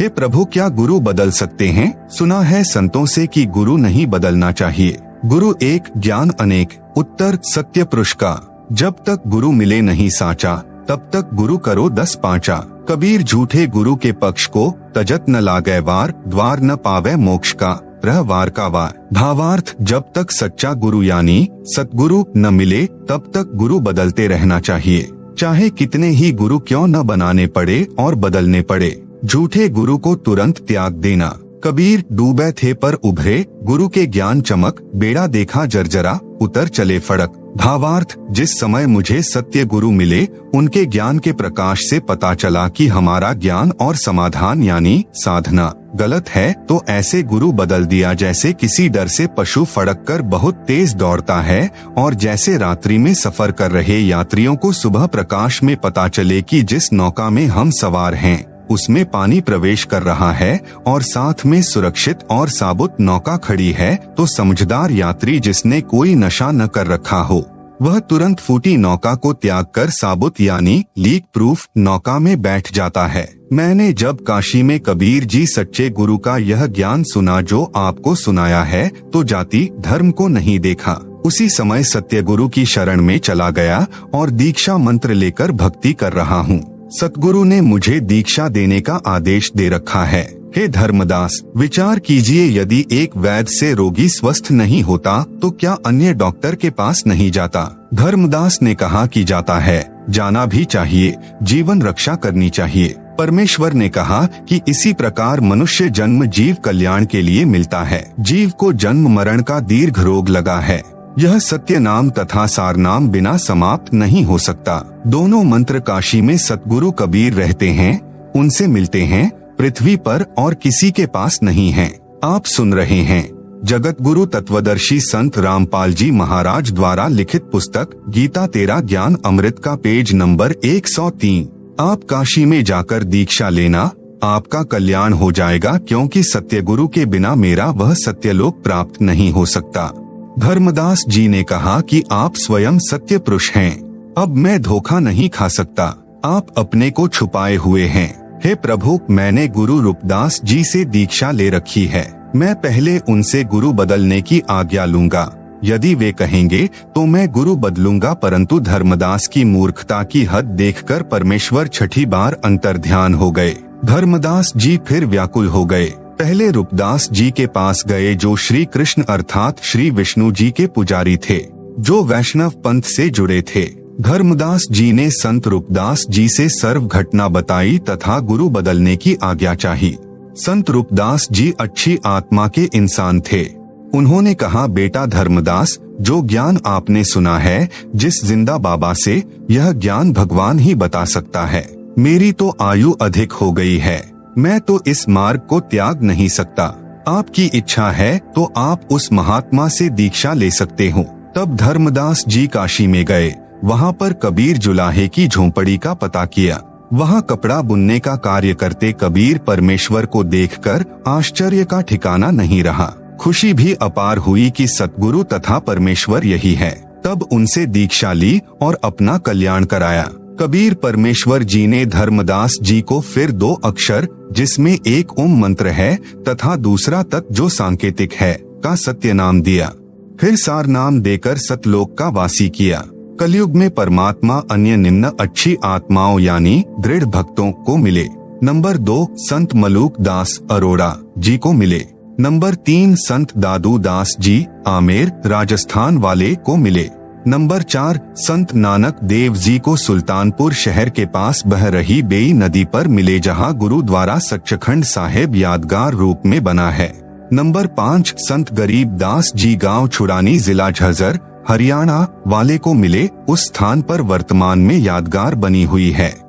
हे प्रभु, क्या गुरु बदल सकते हैं? सुना है संतों से कि गुरु नहीं बदलना चाहिए। गुरु एक ज्ञान अनेक। उत्तर सत्य पुरुष का। जब तक गुरु मिले नहीं साचा, तब तक गुरु करो 10 पांचा। कबीर झूठे गुरु के पक्ष को तजत न लागे वार, द्वार न पावे मोक्ष का, रह वार का वार। भावार्थ, जब तक सच्चा गुरु यानी सतगुरु न मिले तब तक गुरु बदलते रहना चाहिए, चाहे कितने ही गुरु क्यों न बनाने पड़े और बदलने पड़े। झूठे गुरु को तुरंत त्याग देना। कबीर डूबे थे पर उभरे, गुरु के ज्ञान चमक, बेड़ा देखा जर्जरा, उतर चले फड़क। भावार्थ, जिस समय मुझे सत्य गुरु मिले, उनके ज्ञान के प्रकाश से पता चला कि हमारा ज्ञान और समाधान यानी साधना गलत है, तो ऐसे गुरु बदल दिया जैसे किसी डर से पशु फड़क कर बहुत तेज दौड़ता है, और जैसे रात्रि में सफर कर रहे यात्रियों को सुबह प्रकाश में पता चले कि जिस नौका में हम सवार हैं उसमें पानी प्रवेश कर रहा है और साथ में सुरक्षित और साबुत नौका खड़ी है, तो समझदार यात्री जिसने कोई नशा न कर रखा हो, वह तुरंत फूटी नौका को त्याग कर साबुत यानी लीक प्रूफ नौका में बैठ जाता है। मैंने जब काशी में कबीर जी सच्चे गुरु का यह ज्ञान सुना जो आपको सुनाया है, तो जाति धर्म को नहीं देखा। उसी समय सत्य गुरु की शरण में चला गया और दीक्षा मंत्र लेकर भक्ति कर रहा हूँ। सतगुरु ने मुझे दीक्षा देने का आदेश दे रखा है। हे धर्मदास, विचार कीजिए, यदि एक वैद्य से रोगी स्वस्थ नहीं होता तो क्या अन्य डॉक्टर के पास नहीं जाता? धर्मदास ने कहा कि जाता है, जाना भी चाहिए, जीवन रक्षा करनी चाहिए। परमेश्वर ने कहा कि इसी प्रकार मनुष्य जन्म जीव कल्याण के लिए मिलता है। जीव को जन्म मरण का दीर्घ रोग लगा है। यह सत्य नाम तथा सार नाम बिना समाप्त नहीं हो सकता। दोनों मंत्र काशी में सतगुरु कबीर रहते हैं, उनसे मिलते हैं, पृथ्वी पर और किसी के पास नहीं हैं। आप सुन रहे हैं जगत गुरु तत्वदर्शी संत रामपाल जी महाराज द्वारा लिखित पुस्तक गीता तेरा ज्ञान अमृत का पेज नंबर 103। आप काशी में जाकर दीक्षा लेना, आपका कल्याण हो जाएगा, क्योंकि सत्य गुरु के बिना मेरा वह सत्यलोक प्राप्त नहीं हो सकता। धर्मदास जी ने कहा कि आप स्वयं सत्य पुरुष हैं, अब मैं धोखा नहीं खा सकता। आप अपने को छुपाए हुए हैं। हे प्रभु, मैंने गुरु रूपदास जी से दीक्षा ले रखी है। मैं पहले उनसे गुरु बदलने की आज्ञा लूंगा। यदि वे कहेंगे तो मैं गुरु बदलूंगा, परंतु धर्मदास की मूर्खता की हद देखकर परमेश्वर छठी बार अंतर्ध्यान हो गए। धर्मदास जी फिर व्याकुल हो गए। पहले रूपदास जी के पास गए जो श्री कृष्ण अर्थात श्री विष्णु जी के पुजारी थे, जो वैष्णव पंथ से जुड़े थे। धर्मदास जी ने संत रूपदास जी से सर्व घटना बताई तथा गुरु बदलने की आज्ञा चाही। संत रूपदास जी अच्छी आत्मा के इंसान थे। उन्होंने कहा, बेटा धर्मदास, जो ज्ञान आपने सुना है जिस जिंदा बाबा से, यह ज्ञान भगवान ही बता सकता है। मेरी तो आयु अधिक हो गई है, मैं तो इस मार्ग को त्याग नहीं सकता। आपकी इच्छा है तो आप उस महात्मा से दीक्षा ले सकते हो। तब धर्मदास जी काशी में गए। वहाँ पर कबीर जुलाहे की झोंपड़ी का पता किया। वहाँ कपड़ा बुनने का कार्य करते कबीर परमेश्वर को देखकर आश्चर्य का ठिकाना नहीं रहा। खुशी भी अपार हुई कि सतगुरु तथा परमेश्वर यही है। तब उनसे दीक्षा ली और अपना कल्याण कराया। कबीर परमेश्वर जी ने धर्मदास जी को फिर 2 अक्षर, जिसमें एक ओम मंत्र है तथा दूसरा तत् जो सांकेतिक है, का सत्य नाम दिया। फिर सार नाम देकर सतलोक का वासी किया। कलयुग में परमात्मा अन्य निम्न अच्छी आत्माओं यानी दृढ़ भक्तों को मिले। नंबर 2 संत मलूक दास अरोड़ा जी को मिले। नंबर 3 संत दादू दास जी आमेर राजस्थान वाले को मिले। नंबर 4 संत नानक देव जी को सुल्तानपुर शहर के पास बह रही बेई नदी पर मिले, जहां गुरु द्वारा सच्चखंड साहिब यादगार रूप में बना है। नंबर 5 संत गरीब दास जी गांव छुड़ानी जिला झज्जर हरियाणा वाले को मिले। उस स्थान पर वर्तमान में यादगार बनी हुई है।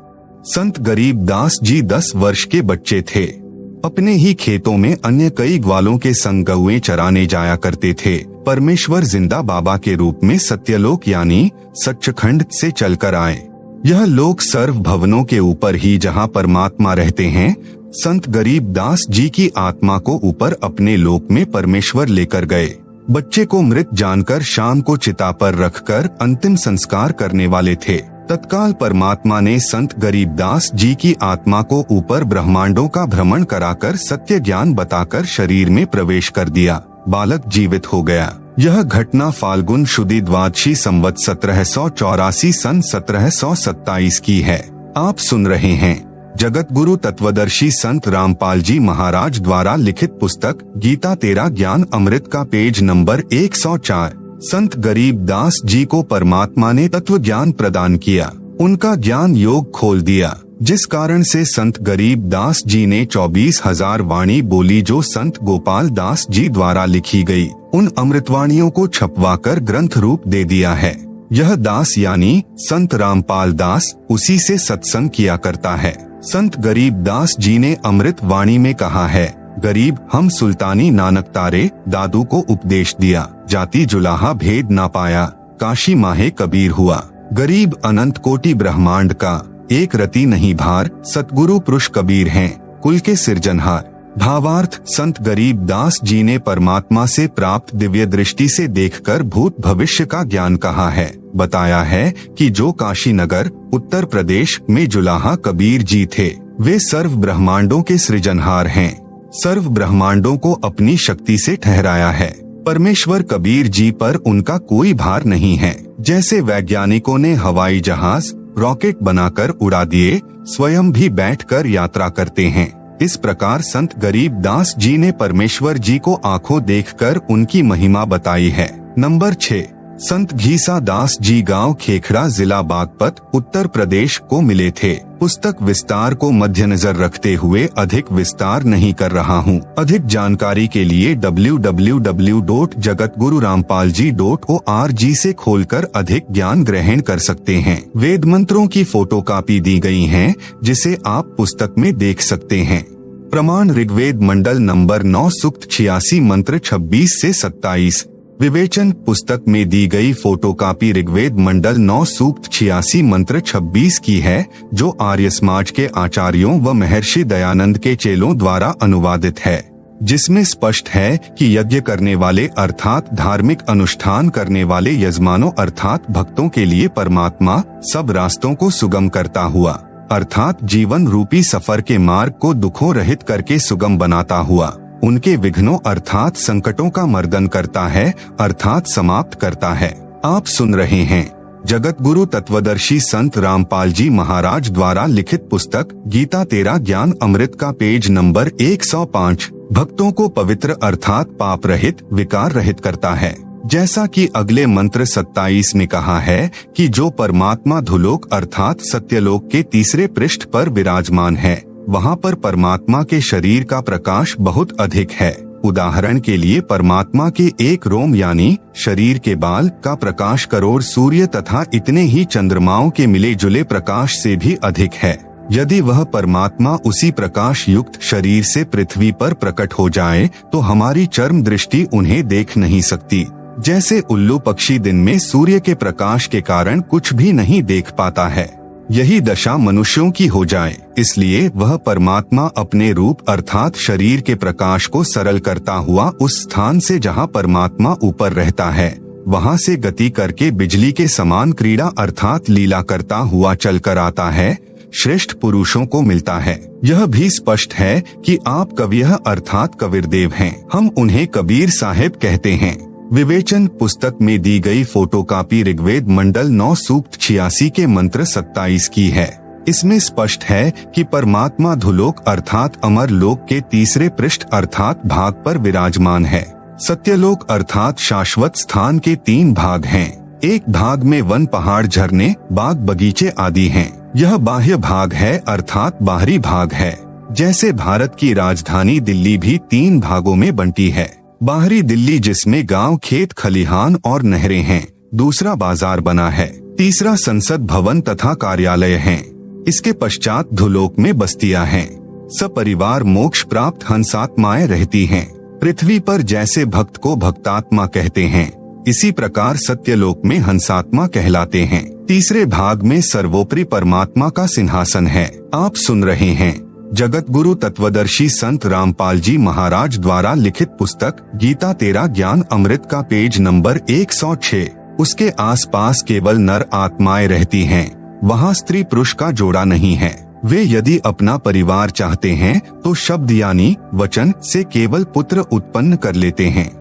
संत गरीब दास जी 10 वर्ष के बच्चे थे। अपने ही खेतों में अन्य कई ग्वालों के संग गौएं चराने जाया करते थे। परमेश्वर जिंदा बाबा के रूप में सत्यलोक यानी सच्चखंड से चलकर आए। यह लोक सर्व भवनों के ऊपर ही जहां परमात्मा रहते हैं। संत गरीब दास जी की आत्मा को ऊपर अपने लोक में परमेश्वर लेकर गए। बच्चे को मृत जानकर शाम को चिता पर रखकर अंतिम संस्कार करने वाले थे। तत्काल परमात्मा ने संत गरीबदास जी की आत्मा को ऊपर ब्रह्मांडों का भ्रमण कराकर सत्य ज्ञान बताकर शरीर में प्रवेश कर दिया। बालक जीवित हो गया। यह घटना फाल्गुन शुदी द्वादशी संवत 1784 सन 1727 की है। आप सुन रहे हैं जगत गुरु तत्वदर्शी संत रामपाल जी महाराज द्वारा लिखित पुस्तक गीता तेरा ज्ञान अमृत का पेज नंबर 104। संत गरीब दास जी को परमात्मा ने तत्व ज्ञान प्रदान किया। उनका ज्ञान योग खोल दिया, जिस कारण से संत गरीब दास जी ने 24,000 वाणी बोली, जो संत गोपाल दास जी द्वारा लिखी गई। उन अमृतवाणियों को छपवाकर ग्रंथ रूप दे दिया है। यह दास यानी संत रामपाल दास उसी से सत्संग किया करता है। संत गरीब दास जी ने अमृत वाणी में कहा है, गरीब हम सुल्तानी नानक तारे दादू को उपदेश दिया, जाति जुलाहा भेद ना पाया, काशी माहे कबीर हुआ। गरीब अनंत कोटि ब्रह्मांड का एक रति नहीं भार, सतगुरु पुरुष कबीर हैं कुल के सिरजनहार। भावार्थ, संत गरीब दास जी ने परमात्मा से प्राप्त दिव्य दृष्टि से देखकर भूत भविष्य का ज्ञान कहा है। बताया है कि जो काशी नगर उत्तर प्रदेश में जुलाहा कबीर जी थे, वे सर्व ब्रह्मांडों के सृजनहार हैं। सर्व ब्रह्मांडों को अपनी शक्ति से ठहराया है। परमेश्वर कबीर जी पर उनका कोई भार नहीं है। जैसे वैज्ञानिकों ने हवाई जहाज रॉकेट बनाकर उड़ा दिए, स्वयं भी बैठकर यात्रा करते हैं। इस प्रकार संत गरीब दास जी ने परमेश्वर जी को आंखों देखकर उनकी महिमा बताई है। नंबर 6 संत घीसा दास जी गांव खेखड़ा जिला बागपत उत्तर प्रदेश को मिले थे। पुस्तक विस्तार को मद्देनजर रखते हुए अधिक विस्तार नहीं कर रहा हूं। अधिक जानकारी के लिए www.jagatgururampalji.org से खोलकर अधिक ज्ञान ग्रहण कर सकते हैं। वेद मंत्रों की फोटोकॉपी दी गई है, जिसे आप पुस्तक में देख सकते हैं। प्रमाण ऋग्वेद मंडल नंबर 9 सूक्त 86 मंत्र 26 से 27। विवेचन पुस्तक में दी गई फोटोकॉपी ऋग्वेद मंडल 9 सूक्त 86 मंत्र 26 की है, जो आर्य समाज के आचार्यों व महर्षि दयानंद के चेलों द्वारा अनुवादित है, जिसमें स्पष्ट है कि यज्ञ करने वाले अर्थात धार्मिक अनुष्ठान करने वाले यजमानों अर्थात भक्तों के लिए परमात्मा सब रास्तों को सुगम करता हुआ अर्थात जीवन रूपी सफर के मार्ग को दुखों रहित करके सुगम बनाता हुआ उनके विघ्नों अर्थात संकटों का मर्दन करता है अर्थात समाप्त करता है। आप सुन रहे हैं जगत गुरु तत्वदर्शी संत रामपाल जी महाराज द्वारा लिखित पुस्तक गीता तेरा ज्ञान अमृत का पेज नंबर 105 भक्तों को पवित्र अर्थात पाप रहित विकार रहित करता है। जैसा कि अगले मंत्र 27 में कहा है कि जो परमात्मा धुलोक अर्थात सत्यलोक के तीसरे पृष्ठ पर विराजमान है, वहाँ पर परमात्मा के शरीर का प्रकाश बहुत अधिक है। उदाहरण के लिए परमात्मा के एक रोम यानी शरीर के बाल का प्रकाश करोड़ सूर्य तथा इतने ही चंद्रमाओं के मिले जुले प्रकाश से भी अधिक है। यदि वह परमात्मा उसी प्रकाश युक्त शरीर से पृथ्वी पर प्रकट हो जाए तो हमारी चर्म दृष्टि उन्हें देख नहीं सकती। जैसे उल्लू पक्षी दिन में सूर्य के प्रकाश के कारण कुछ भी नहीं देख पाता है, यही दशा मनुष्यों की हो जाए, इसलिए वह परमात्मा अपने रूप अर्थात शरीर के प्रकाश को सरल करता हुआ उस स्थान से जहाँ परमात्मा ऊपर रहता है वहाँ से गति करके बिजली के समान क्रीड़ा अर्थात लीला करता हुआ चलकर आता है, श्रेष्ठ पुरुषों को मिलता है। यह भी स्पष्ट है कि आप कवियः अर्थात कबीरदेव हैं। हम उन्हें कबीर साहेब कहते हैं। विवेचन पुस्तक में दी गई फोटोकॉपी ऋग्वेद मंडल 9 सूक्त 86 के मंत्र 27 की है। इसमें स्पष्ट है कि परमात्मा धुलोक अर्थात अमर लोक के तीसरे पृष्ठ अर्थात भाग पर विराजमान है। सत्यलोक अर्थात शाश्वत स्थान के 3 भाग हैं। एक भाग में वन पहाड़ झरने बाग बगीचे आदि हैं। यह बाह्य भाग है अर्थात बाहरी भाग है। जैसे भारत की राजधानी दिल्ली भी 3 भागों में बंटी है। बाहरी दिल्ली जिसमें गांव खेत खलिहान और नहरें हैं, दूसरा बाजार बना है, तीसरा संसद भवन तथा कार्यालय हैं। इसके पश्चात धुलोक में बस्तियां हैं। सपरिवार मोक्ष प्राप्त हंसात्माएं रहती हैं। पृथ्वी पर जैसे भक्त को भक्तात्मा कहते हैं, इसी प्रकार सत्यलोक में हंसात्मा कहलाते हैं। तीसरे भाग में सर्वोपरि परमात्मा का सिंहासन है। आप सुन रहे हैं जगत गुरु तत्वदर्शी संत रामपाल जी महाराज द्वारा लिखित पुस्तक गीता तेरा ज्ञान अमृत का पेज नंबर 106। उसके आसपास केवल नर आत्माएं रहती हैं। वहाँ स्त्री पुरुष का जोड़ा नहीं है। वे यदि अपना परिवार चाहते हैं तो शब्द यानी वचन से केवल पुत्र उत्पन्न कर लेते हैं।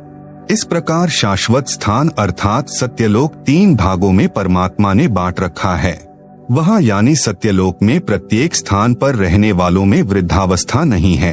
इस प्रकार शाश्वत स्थान अर्थात सत्यलोक 3 भागों में परमात्मा ने बांट रखा है। वहाँ यानी सत्यलोक में प्रत्येक स्थान पर रहने वालों में वृद्धावस्था नहीं है,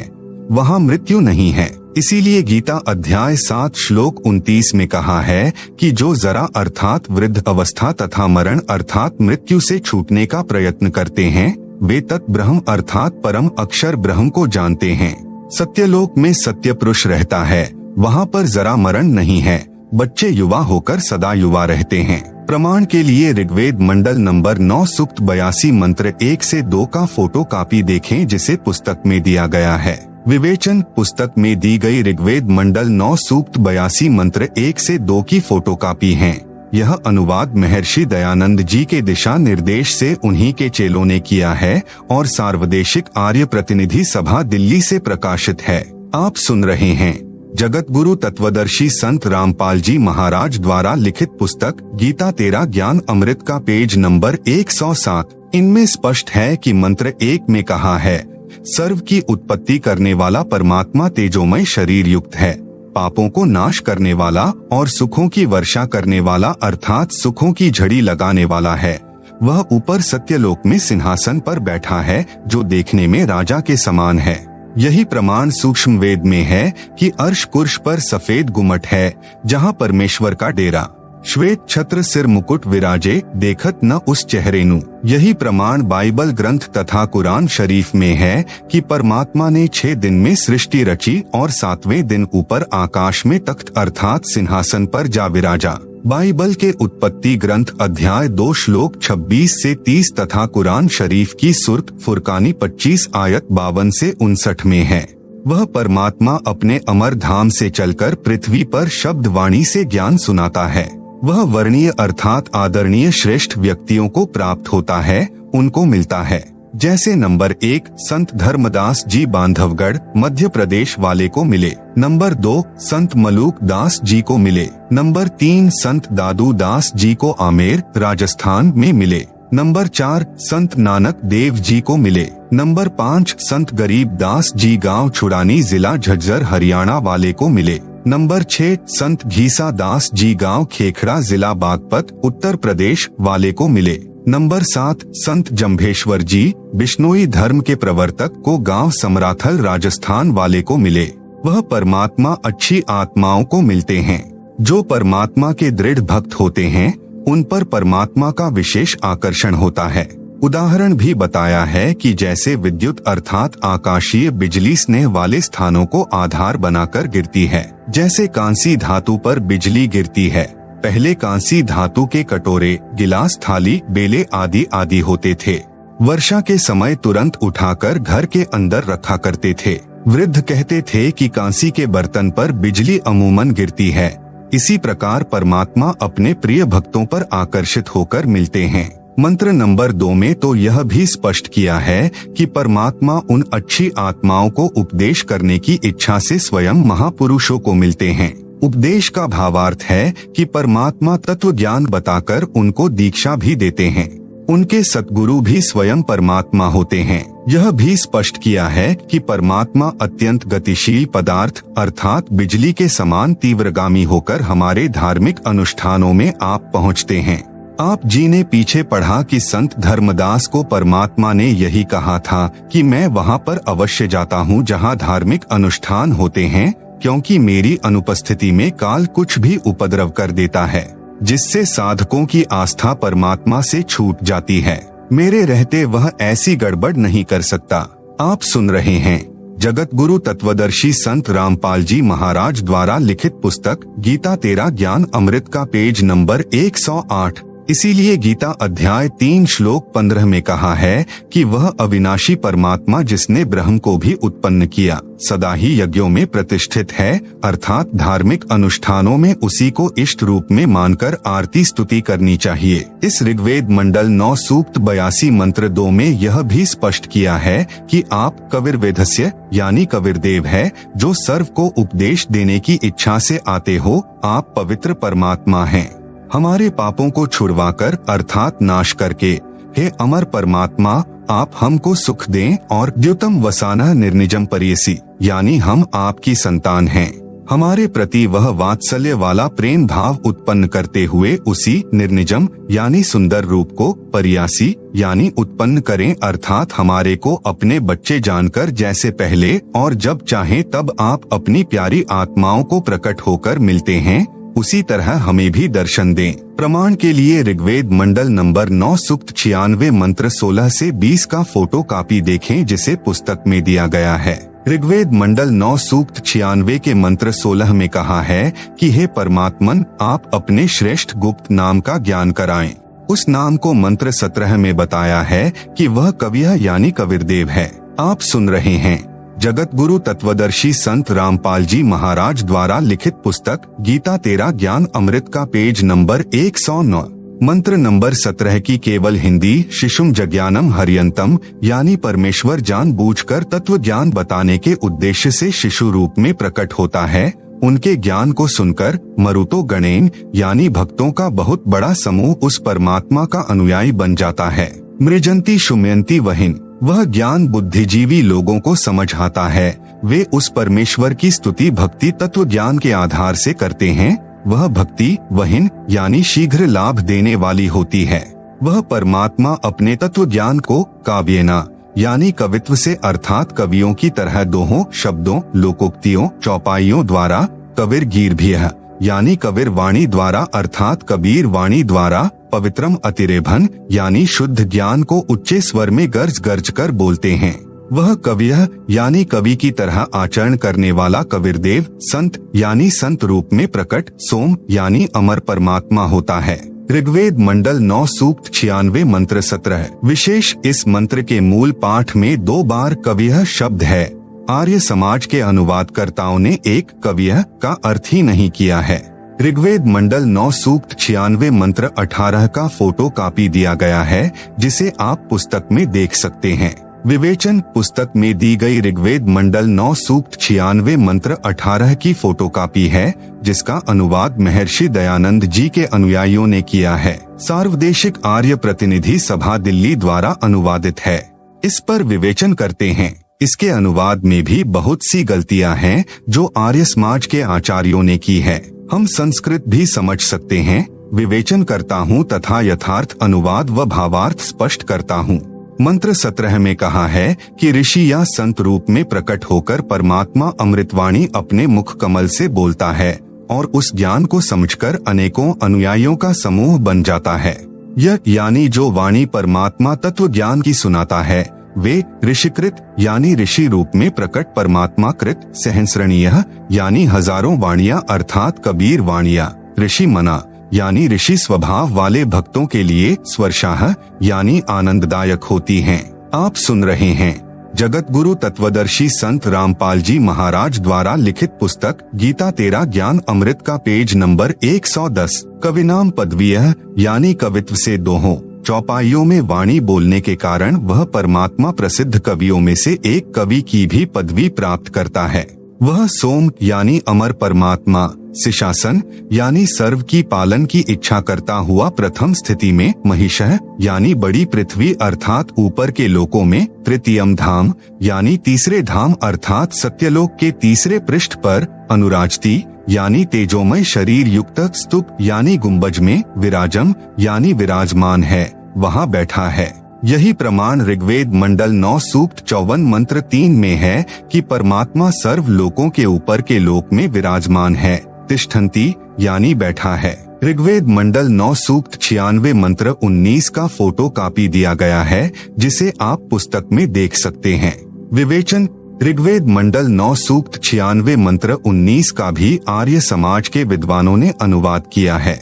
वहाँ मृत्यु नहीं है। इसीलिए गीता अध्याय 7 श्लोक 29 में कहा है कि जो जरा अर्थात वृद्ध अवस्था तथा मरण अर्थात मृत्यु से छूटने का प्रयत्न करते हैं वे तत् ब्रह्म अर्थात परम अक्षर ब्रह्म को जानते हैं। सत्यलोक में सत्य पुरुष रहता है, वहाँ पर जरा मरण नहीं है। बच्चे युवा होकर सदा युवा रहते हैं। प्रमाण के लिए ऋग्वेद मंडल नंबर 9 सूक्त 82 मंत्र 1 से 2 का फोटो कॉपी देखें जिसे पुस्तक में दिया गया है। विवेचन पुस्तक में दी गई ऋग्वेद मंडल 9 सूक्त 82 मंत्र 1 से 2 की फोटो कॉपी है। यह अनुवाद महर्षि दयानंद जी के दिशा निर्देश से उन्हीं के चेलों ने किया है और सार्वदेशिक आर्य प्रतिनिधि सभा दिल्ली से प्रकाशित है। आप सुन रहे हैं जगत गुरु तत्वदर्शी संत रामपाल जी महाराज द्वारा लिखित पुस्तक गीता तेरा ज्ञान अमृत का पेज नंबर 107। इनमें स्पष्ट है कि मंत्र 1 में कहा है सर्व की उत्पत्ति करने वाला परमात्मा तेजोमय शरीर युक्त है, पापों को नाश करने वाला और सुखों की वर्षा करने वाला अर्थात सुखों की झड़ी लगाने वाला है। वह ऊपर सत्यलोक में सिंहासन पर बैठा है जो देखने में राजा के समान है। यही प्रमाण सूक्ष्म वेद में है कि अर्श कुर्श पर सफेद गुमट है जहाँ परमेश्वर का डेरा, श्वेत छत्र सिर मुकुट विराजे देखत न उस चेहरे नु। यही प्रमाण बाइबल ग्रंथ तथा कुरान शरीफ में है कि परमात्मा ने 6 दिन में सृष्टि रची और 7वें दिन ऊपर आकाश में तख्त अर्थात सिंहासन पर जा विराजा। बाइबल के उत्पत्ति ग्रंथ अध्याय 2 श्लोक 26 से 30 तथा कुरान शरीफ की सूरत फुरकानी 25 आयत 52 से 59 में है। वह परमात्मा अपने अमर धाम से चलकर पृथ्वी पर शब्द वाणी से ज्ञान सुनाता है। वह वर्णीय अर्थात आदरणीय श्रेष्ठ व्यक्तियों को प्राप्त होता है, उनको मिलता है। जैसे नंबर 1 संत धर्मदास जी बांधवगढ़ मध्य प्रदेश वाले को मिले, नंबर 2 संत मलूक दास जी को मिले, नंबर 3 संत दादू दास जी को आमेर राजस्थान में मिले, नंबर 4 संत नानक देव जी को मिले, नंबर 5 संत गरीब दास जी गांव छुड़ानी जिला झज्जर हरियाणा वाले को मिले, नंबर 6 संत घीसा दास जी गांव खेखड़ा जिला बागपत उत्तर प्रदेश वाले को मिले, नंबर 7 संत जम्भेश्वर जी बिश्नोई धर्म के प्रवर्तक को गांव समराथल राजस्थान वाले को मिले। वह परमात्मा अच्छी आत्माओं को मिलते हैं। जो परमात्मा के दृढ़ भक्त होते हैं उन पर परमात्मा का विशेष आकर्षण होता है। उदाहरण भी बताया है कि जैसे विद्युत अर्थात आकाशीय बिजली स्नेह वाले स्थानों को आधार बनाकर गिरती है, जैसे कांसी धातु पर बिजली गिरती है। पहले कांसी धातु के कटोरे, गिलास, थाली, बेले आदि आदि होते थे। वर्षा के समय तुरंत उठाकर घर के अंदर रखा करते थे। वृद्ध कहते थे कि कांसी के बर्तन पर बिजली अमूमन गिरती है। इसी प्रकार परमात्मा अपने प्रिय भक्तों पर आकर्षित होकर मिलते हैं। मंत्र नंबर 2 में तो यह भी स्पष्ट किया है कि परमात्मा उन अच्छी आत्माओं को उपदेश करने की इच्छा से स्वयं महापुरुषों को मिलते हैं। उपदेश का भावार्थ है कि परमात्मा तत्व ज्ञान बताकर उनको दीक्षा भी देते हैं। उनके सद्गुरु भी स्वयं परमात्मा होते हैं। यह भी स्पष्ट किया है कि परमात्मा अत्यंत गतिशील पदार्थ अर्थात बिजली के समान तीव्रगामी होकर हमारे धार्मिक अनुष्ठानों में आप पहुँचते हैं। आप जी ने पीछे पढ़ा कि संत धर्मदास को परमात्मा ने यही कहा था कि मैं वहाँ पर अवश्य जाता हूँ जहाँ धार्मिक अनुष्ठान होते हैं, क्योंकि मेरी अनुपस्थिति में काल कुछ भी उपद्रव कर देता है, जिससे साधकों की आस्था परमात्मा से छूट जाती है। मेरे रहते वह ऐसी गड़बड़ नहीं कर सकता। आप सुन रहे हैं जगत गुरु तत्वदर्शी संत रामपाल जी महाराज द्वारा लिखित पुस्तक गीता तेरा ज्ञान अमृत का पेज नंबर 108। इसीलिए गीता अध्याय 3 श्लोक 15 में कहा है कि वह अविनाशी परमात्मा जिसने ब्रह्म को भी उत्पन्न किया सदा ही यज्ञों में प्रतिष्ठित है, अर्थात धार्मिक अनुष्ठानों में उसी को इष्ट रूप में मानकर आरती स्तुति करनी चाहिए। इस ऋग्वेद मंडल 9 सूक्त 82 मंत्र 2 में यह भी स्पष्ट किया है कि आप कविर्वेधस्य यानी कविर्देव है, जो सर्व को उपदेश देने की इच्छा से आते हो। आप पवित्र परमात्मा हैं, हमारे पापों को छुड़वाकर अर्थात नाश करके। हे अमर परमात्मा, आप हमको सुख दें और द्युतम वसाना निर्निजम परियसी यानी हम आपकी संतान हैं। हमारे प्रति वह वात्सल्य वाला प्रेम भाव उत्पन्न करते हुए उसी निर्निजम यानी सुंदर रूप को परियासी यानी उत्पन्न करें, अर्थात हमारे को अपने बच्चे जानकर जैसे पहले और जब चाहे तब आप अपनी प्यारी आत्माओं को प्रकट होकर मिलते हैं, उसी तरह हमें भी दर्शन दें। प्रमाण के लिए ऋग्वेद मंडल नंबर 9 सूक्त 96 मंत्र 16 से 20 का फोटो कापी देखें, जिसे पुस्तक में दिया गया है। ऋग्वेद मंडल 9 सूक्त 96 के मंत्र 16 में कहा है कि हे परमात्मन, आप अपने श्रेष्ठ गुप्त नाम का ज्ञान कराएं। उस नाम को मंत्र 17 में बताया है कि वह कविया यानी कविर्देव है। आप सुन रहे हैं जगत गुरु तत्वदर्शी संत रामपाल जी महाराज द्वारा लिखित पुस्तक गीता तेरा ज्ञान अमृत का पेज नंबर 109 मंत्र नंबर 17 की केवल हिंदी शिशुम जज्ञानम हरियंतम यानी परमेश्वर जानबूझकर तत्व ज्ञान बताने के उद्देश्य से शिशु रूप में प्रकट होता है। उनके ज्ञान को सुनकर मरुतो गणेन यानी भक्तों का बहुत बड़ा समूह उस परमात्मा का अनुयायी बन जाता है। मृजंती शुमयंती वहिन, वह ज्ञान बुद्धिजीवी लोगों को समझाता है। वे उस परमेश्वर की स्तुति भक्ति तत्व ज्ञान के आधार से करते हैं। वह भक्ति वहिन यानी शीघ्र लाभ देने वाली होती है। वह परमात्मा अपने तत्व ज्ञान को काव्येना यानी कवित्व से अर्थात कवियों की तरह दोहों शब्दों लोकोक्तियों चौपाइयों द्वारा, कविर गीर्भियः यानी कविर वाणी द्वारा अर्थात कबीर वाणी द्वारा, पवित्रम अतिरेभन यानी शुद्ध ज्ञान को उच्चे स्वर में गर्ज गर्ज कर बोलते हैं। वह कवियः यानी कवि की तरह आचरण करने वाला कविरदेव, संत यानी संत रूप में प्रकट, सोम यानी अमर परमात्मा होता है। ऋग्वेद मंडल 9 सूक्त 96 मंत्र 17। विशेष इस मंत्र के मूल पाठ में 2 बार कवियः शब्द है। आर्य समाज के अनुवादकर्ताओं ने एक कवियः का अर्थ ही नहीं किया है। ऋग्वेद मंडल 9 सूक्त 96 मंत्र 18 का फोटो कापी दिया गया है, जिसे आप पुस्तक में देख सकते हैं। विवेचन पुस्तक में दी गई ऋग्वेद मंडल 9 सूक्त 96 मंत्र 18 की फोटो कापी है, जिसका अनुवाद महर्षि दयानंद जी के अनुयायियों ने किया है। सार्वदेशिक आर्य प्रतिनिधि सभा दिल्ली द्वारा अनुवादित है। इस पर विवेचन करते हैं। इसके अनुवाद में भी बहुत सी गलतियां हैं जो आर्य समाज के आचार्यों ने की है। हम संस्कृत भी समझ सकते हैं। विवेचन करता हूँ तथा यथार्थ अनुवाद व भावार्थ स्पष्ट करता हूँ। मंत्र 17 में कहा है कि ऋषि या संत रूप में प्रकट होकर परमात्मा अमृतवाणी अपने मुख कमल से बोलता है और उस ज्ञान को समझकर अनेकों अनुयायियों का समूह बन जाता है। यह यानी जो वाणी परमात्मा तत्व ज्ञान की सुनाता है, वे ऋषिकृत यानी ऋषि रूप में प्रकट परमात्मा कृत सहस्रणीय यानी हजारों वाणियां अर्थात कबीर वाणियां, ऋषि मना यानी ऋषि स्वभाव वाले भक्तों के लिए स्वर्शाह यानी आनंददायक होती हैं। आप सुन रहे हैं जगत गुरु तत्वदर्शी संत रामपाल जी महाराज द्वारा लिखित पुस्तक गीता तेरा ज्ञान अमृत का पेज नंबर 110। कविनाम पदवीयः यानी कवित्व से दोहों चौपाइयों में वाणी बोलने के कारण वह परमात्मा प्रसिद्ध कवियों में से एक कवि की भी पदवी प्राप्त करता है। वह सोम यानी अमर परमात्मा, सिशासन यानी सर्व की पालन की इच्छा करता हुआ प्रथम स्थिति में, महिषः यानी बड़ी पृथ्वी अर्थात ऊपर के लोकों में, तृतीयम धाम यानी तीसरे धाम अर्थात सत्यलोक के तीसरे पृष्ठ पर, अनुराजती यानी तेजोमय शरीर युक्त स्तूप यानी गुंबज में, विराजम यानी विराजमान है, वहाँ बैठा है। यही प्रमाण ऋग्वेद मंडल 9 सूक्त 54 मंत्र 3 में है कि परमात्मा सर्व लोकों के ऊपर के लोक में विराजमान है। तिष्ठन्ति यानी बैठा है। ऋग्वेद मंडल 9 सूक्त 96 मंत्र 19 का फोटो कॉपी दिया गया है, जिसे आप पुस्तक में देख सकते हैं। विवेचन: ऋग्वेद मंडल 9 सूक्त 96 मंत्र 19 का भी आर्य समाज के विद्वानों ने अनुवाद किया है।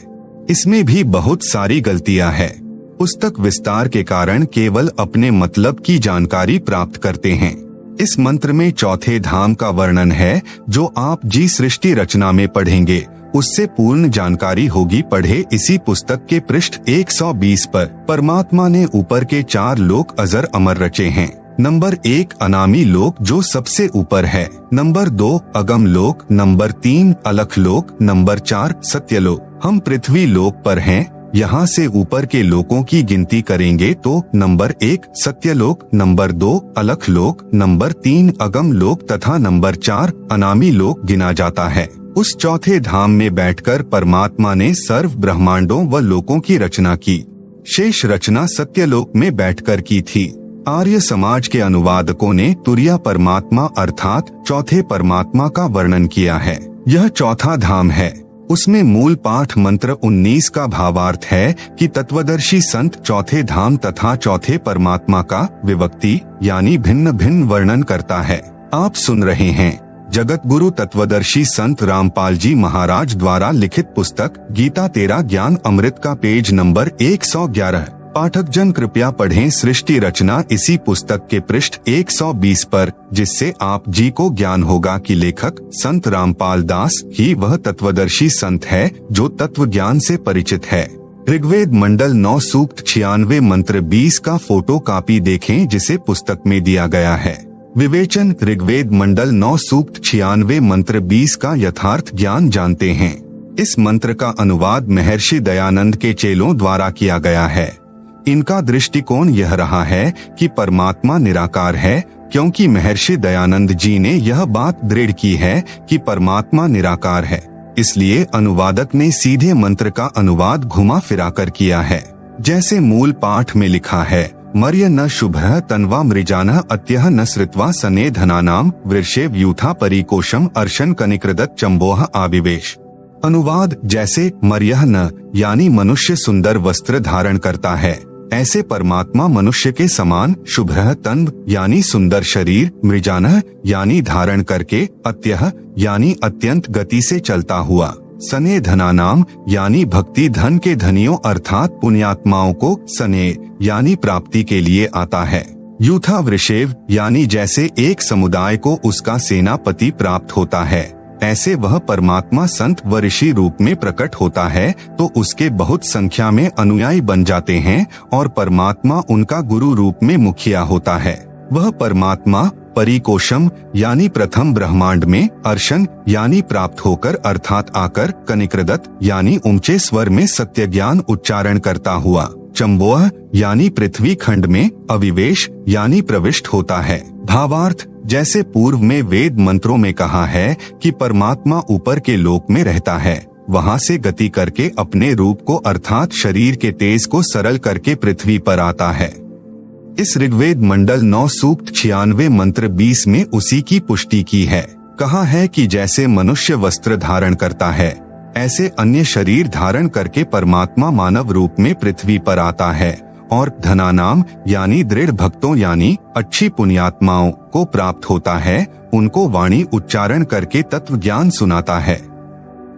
इसमें भी बहुत सारी गलतियां हैं। पुस्तक विस्तार के कारण केवल अपने मतलब की जानकारी प्राप्त करते हैं। इस मंत्र में चौथे धाम का वर्णन है, जो आप जी सृष्टि रचना में पढ़ेंगे, उससे पूर्ण जानकारी होगी। पढ़े इसी पुस्तक के पृष्ठ 120 पर। परमात्मा ने ऊपर के 4 लोक अजर अमर रचे हैं। नंबर 1 अनामी लोक जो सबसे ऊपर है, नंबर 2 अगम लोक, नंबर 3 अलख लोक, नंबर 4 सत्यलोक। हम पृथ्वी लोक पर हैं। यहाँ से ऊपर के लोकों की गिनती करेंगे तो नंबर 1 सत्यलोक, नंबर 2 अलख लोक, नंबर 3 अगम लोक तथा नंबर 4 अनामी लोक गिना जाता है। उस चौथे धाम में बैठकर परमात्मा ने सर्व ब्रह्मांडों व लोकों की रचना की। शेष रचना सत्यलोक में बैठकर की थी। आर्य समाज के अनुवादकों ने तुरीय परमात्मा अर्थात चौथे परमात्मा का वर्णन किया है। यह चौथा धाम है। उसमें मूल पाठ मंत्र 19 का भावार्थ है कि तत्वदर्शी संत चौथे धाम तथा चौथे परमात्मा का विभक्ति यानी भिन्न भिन्न वर्णन करता है। आप सुन रहे हैं जगत गुरु तत्वदर्शी संत रामपाल जी महाराज द्वारा लिखित पुस्तक गीता तेरा ज्ञान अमृत का पेज नंबर 111। पाठक जन कृपया पढ़ें सृष्टि रचना इसी पुस्तक के पृष्ठ 120 पर, जिससे आप जी को ज्ञान होगा कि लेखक संत रामपाल दास ही वह तत्वदर्शी संत है जो तत्व ज्ञान से परिचित है। ऋग्वेद मंडल 9 सूक्त 96 मंत्र 20 का फोटो कॉपी देखें, जिसे पुस्तक में दिया गया है। विवेचन: ऋग्वेद मंडल 9 सूक्त 96 मंत्र 20 का यथार्थ ज्ञान जानते हैं। इस मंत्र का अनुवाद महर्षि दयानंद के चेलों द्वारा किया गया है। इनका दृष्टिकोण यह रहा है कि परमात्मा निराकार है, क्योंकि महर्षि दयानंद जी ने यह बात दृढ़ की है कि परमात्मा निराकार है। इसलिए अनुवादक ने सीधे मंत्र का अनुवाद घुमा फिराकर किया है। जैसे मूल पाठ में लिखा है, मर्य न शुभः तन्वा मृजानः अत्यः न श्रित्वा सने धनानाम वृषेव यूथा परिकोशम अर्शन कनिकृदत चंबोह आविवेश। अनुवाद: जैसे मर्यः न यानी मनुष्य सुंदर वस्त्र धारण करता है, ऐसे परमात्मा मनुष्य के समान शुभ्रः तन यानी सुंदर शरीर, मृजानः यानी धारण करके, अत्यः यानी अत्यंत गति से चलता हुआ, सने धनानाम यानी भक्ति धन के धनियों अर्थात पुण्यात्माओं को सने यानी प्राप्ति के लिए आता है। यूथा वृषेव यानी जैसे एक समुदाय को उसका सेनापति प्राप्त होता है, ऐसे वह परमात्मा संत व ऋषि रूप में प्रकट होता है तो उसके बहुत संख्या में अनुयायी बन जाते हैं और परमात्मा उनका गुरु रूप में मुखिया होता है। वह परमात्मा परिकोशम यानी प्रथम ब्रह्मांड में, अर्शन यानी प्राप्त होकर अर्थात आकर, कनिकृदत यानी ऊंचे स्वर में सत्य ज्ञान उच्चारण करता हुआ, चंबोह यानी पृथ्वी खंड में, अविवेश यानी प्रविष्ट होता है। भावार्थ: जैसे पूर्व में वेद मंत्रों में कहा है कि परमात्मा ऊपर के लोक में रहता है, वहाँ से गति करके अपने रूप को अर्थात शरीर के तेज को सरल करके पृथ्वी पर आता है। इस ऋग्वेद मंडल 9 सूक्त 96 मंत्र 20 में उसी की पुष्टि की है। कहा है कि जैसे मनुष्य वस्त्र धारण करता है, ऐसे अन्य शरीर धारण करके परमात्मा मानव रूप में पृथ्वी पर आता है और धनानाम यानी दृढ़ भक्तों यानी अच्छी पुण्यात्माओं को प्राप्त होता है, उनको वाणी उच्चारण करके तत्व ज्ञान सुनाता है।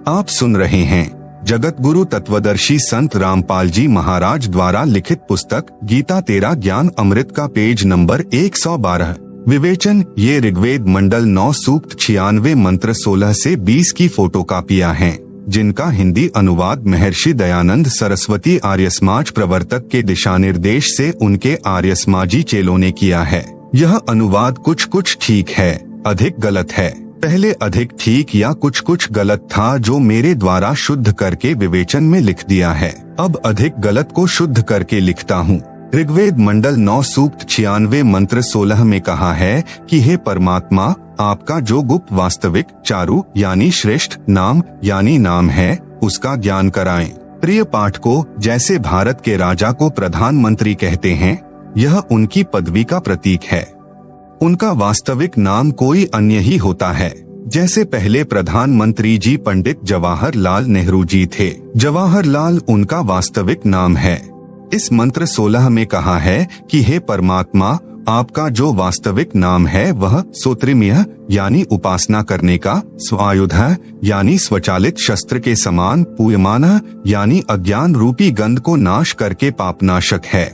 आप सुन रहे हैं जगत गुरु तत्वदर्शी संत रामपाल जी महाराज द्वारा लिखित पुस्तक गीता तेरा ज्ञान अमृत का पेज नंबर 112। विवेचन: ये ऋग्वेद मंडल 9 सूक्त 96 मंत्र 16 से 20 की फोटो कापियां हैं। जिनका हिंदी अनुवाद महर्षि दयानंद सरस्वती आर्य समाज प्रवर्तक के दिशा निर्देश से उनके आर्य समाजी चेलों ने किया है। यह अनुवाद कुछ कुछ ठीक है, अधिक गलत है। पहले अधिक ठीक या कुछ कुछ गलत था, जो मेरे द्वारा शुद्ध करके विवेचन में लिख दिया है। अब अधिक गलत को शुद्ध करके लिखता हूँ। ऋग्वेद मंडल 9 सूक्त 96 मंत्र 16 में कहा है कि हे परमात्मा, आपका जो गुप्त वास्तविक चारु यानी श्रेष्ठ नाम यानी नाम है, उसका ज्ञान कराएं। प्रिय पाठकों, जैसे भारत के राजा को प्रधानमंत्री कहते हैं, यह उनकी पदवी का प्रतीक है। उनका वास्तविक नाम कोई अन्य ही होता है। जैसे पहले प्रधानमंत्री जी पंडित जवाहरलाल नेहरू जी थे, जवाहरलाल उनका वास्तविक नाम है। इस मंत्र 16 में कहा है कि हे परमात्मा, आपका जो वास्तविक नाम है वह स्तोत्रिमय यानी उपासना करने का, स्वायुध यानी स्वचालित शस्त्र के समान, पूयमान यानी अज्ञान रूपी गंध को नाश करके पापनाशक है।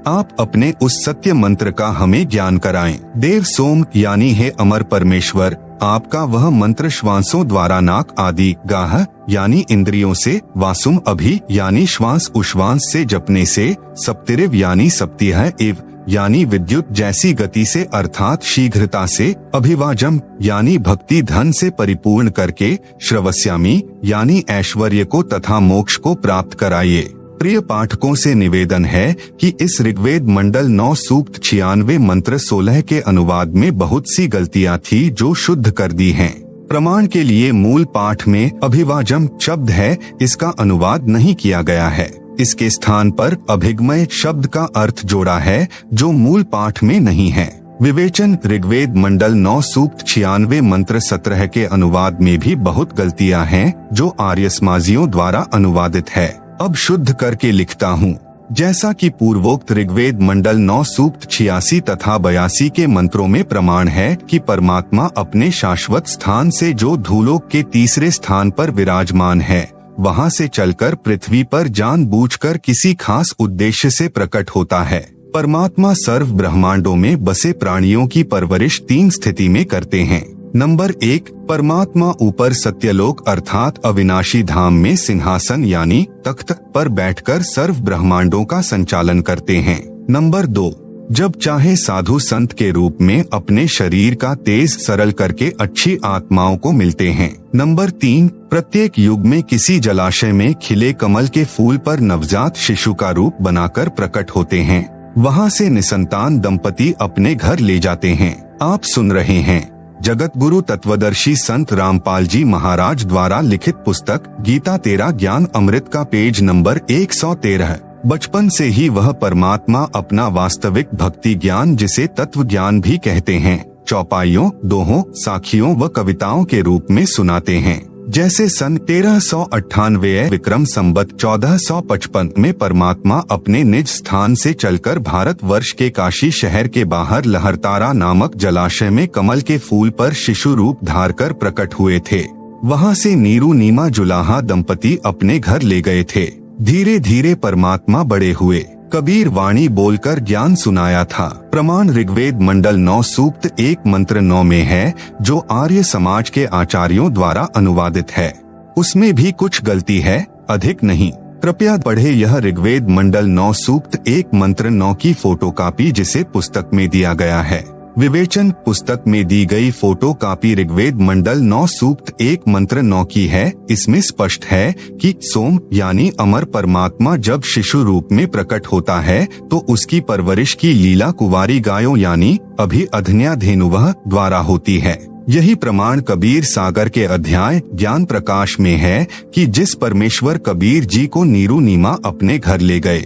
आप अपने उस सत्य मंत्र का हमें ज्ञान कराएं। देव सोम यानी हे अमर परमेश्वर, आपका वह मंत्र श्वासों द्वारा नाक आदि, गाह यानी इंद्रियों से, वासुम अभि यानी श्वास उश्वास से जपने से, सप्तिरिव यानी सप्तिह इव यानी विद्युत जैसी गति से अर्थात शीघ्रता से, अभिवाजम यानी भक्ति धन से परिपूर्ण करके, श्रवस्यामी यानी ऐश्वर्य को तथा मोक्ष को प्राप्त कराइए। प्रिय पाठकों से निवेदन है कि इस ऋग्वेद मंडल 9 सूक्त 96 मंत्र 16 के अनुवाद में बहुत सी गलतियां थी, जो शुद्ध कर दी हैं। प्रमाण के लिए मूल पाठ में अभिवाजम शब्द है, इसका अनुवाद नहीं किया गया है। इसके स्थान पर अभिगमय शब्द का अर्थ जोड़ा है, जो मूल पाठ में नहीं है। विवेचन ऋग्वेद मंडल 9 सूक्त 96 मंत्र 17 के अनुवाद में भी बहुत गलतियां हैं, जो आर्य समाजियों द्वारा अनुवादित है। अब शुद्ध करके लिखता हूँ। जैसा कि पूर्वोक्त ऋग्वेद मंडल 9 सूक्त 86 तथा 82 के मंत्रों में प्रमाण है कि परमात्मा अपने शाश्वत स्थान से जो धूलोक के तीसरे स्थान पर विराजमान है, वहाँ से चलकर पृथ्वी पर जानबूझकर किसी खास उद्देश्य से प्रकट होता है। परमात्मा सर्व ब्रह्मांडों में बसे प्राणियों की परवरिश 3 स्थिति में करते हैं। नंबर 1, परमात्मा ऊपर सत्यलोक अर्थात अविनाशी धाम में सिंहासन यानी तख्त पर बैठकर सर्व ब्रह्मांडों का संचालन करते हैं। नंबर 2, जब चाहे साधु संत के रूप में अपने शरीर का तेज सरल करके अच्छी आत्माओं को मिलते हैं। नंबर 3, प्रत्येक युग में किसी जलाशय में खिले कमल के फूल पर नवजात शिशु का रूप बनाकर प्रकट होते हैं। वहाँ से निसंतान दंपति अपने घर ले जाते हैं। आप सुन रहे हैं जगत गुरु तत्वदर्शी संत रामपाल जी महाराज द्वारा लिखित पुस्तक गीता तेरा ज्ञान अमृत का पेज नंबर 113। बचपन से ही वह परमात्मा अपना वास्तविक भक्ति ज्ञान, जिसे तत्व ज्ञान भी कहते हैं, चौपाइयों, दोहों, साखियों व कविताओं के रूप में सुनाते हैं। जैसे सन 1398 विक्रम संवत 1455 में परमात्मा अपने निज स्थान से चलकर भारतवर्ष के काशी शहर के बाहर लहरतारा नामक जलाशय में कमल के फूल पर शिशु रूप धारकर प्रकट हुए थे। वहां से नीरू नीमा जुलाहा दंपति अपने घर ले गए थे। धीरे धीरे परमात्मा बड़े हुए। कबीर वाणी बोलकर ज्ञान सुनाया था। प्रमाण ऋग्वेद मंडल 9 सूक्त 1 मंत्र 9 में है, जो आर्य समाज के आचार्यों द्वारा अनुवादित है। उसमें भी कुछ गलती है, अधिक नहीं। कृपया पढ़े यह ऋग्वेद मंडल 9 सूक्त 1 मंत्र 9 की फोटो कॉपी, जिसे पुस्तक में दिया गया है। विवेचन पुस्तक में दी गई फोटो कॉपी ऋग्वेद मंडल 9 सूक्त 1 मंत्र 9 की है। इसमें स्पष्ट है कि सोम यानी अमर परमात्मा जब शिशु रूप में प्रकट होता है तो उसकी परवरिश की लीला कुंवारी गायों यानी अभि अधन्या धेनुवह द्वारा होती है। यही प्रमाण कबीर सागर के अध्याय ज्ञान प्रकाश में है कि जिस परमेश्वर कबीर जी को नीरू नीमा अपने घर ले गए,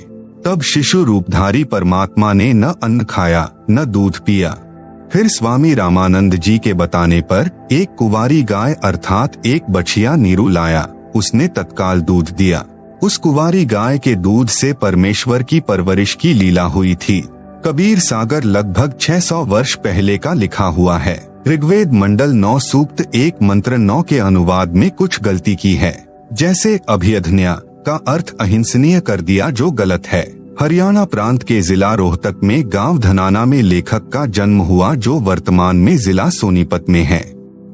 तब शिशु रूपधारी परमात्मा ने न अन्न खाया न दूध पिया। फिर स्वामी रामानंद जी के बताने पर एक कुंवारी गाय अर्थात एक बछिया नीरू लाया। उसने तत्काल दूध दिया। उस कुंवारी गाय के दूध से परमेश्वर की परवरिश की लीला हुई थी। कबीर सागर लगभग 600 वर्ष पहले का लिखा हुआ है। ऋग्वेद मंडल 9 सूक्त 1 मंत्र 9 के अनुवाद में कुछ गलती की है। जैसे अभिअधन्या का अर्थ अहिंसनीय कर दिया, जो गलत है। हरियाणा प्रांत के जिला रोहतक में गांव धनाना में लेखक का जन्म हुआ, जो वर्तमान में जिला सोनीपत में है।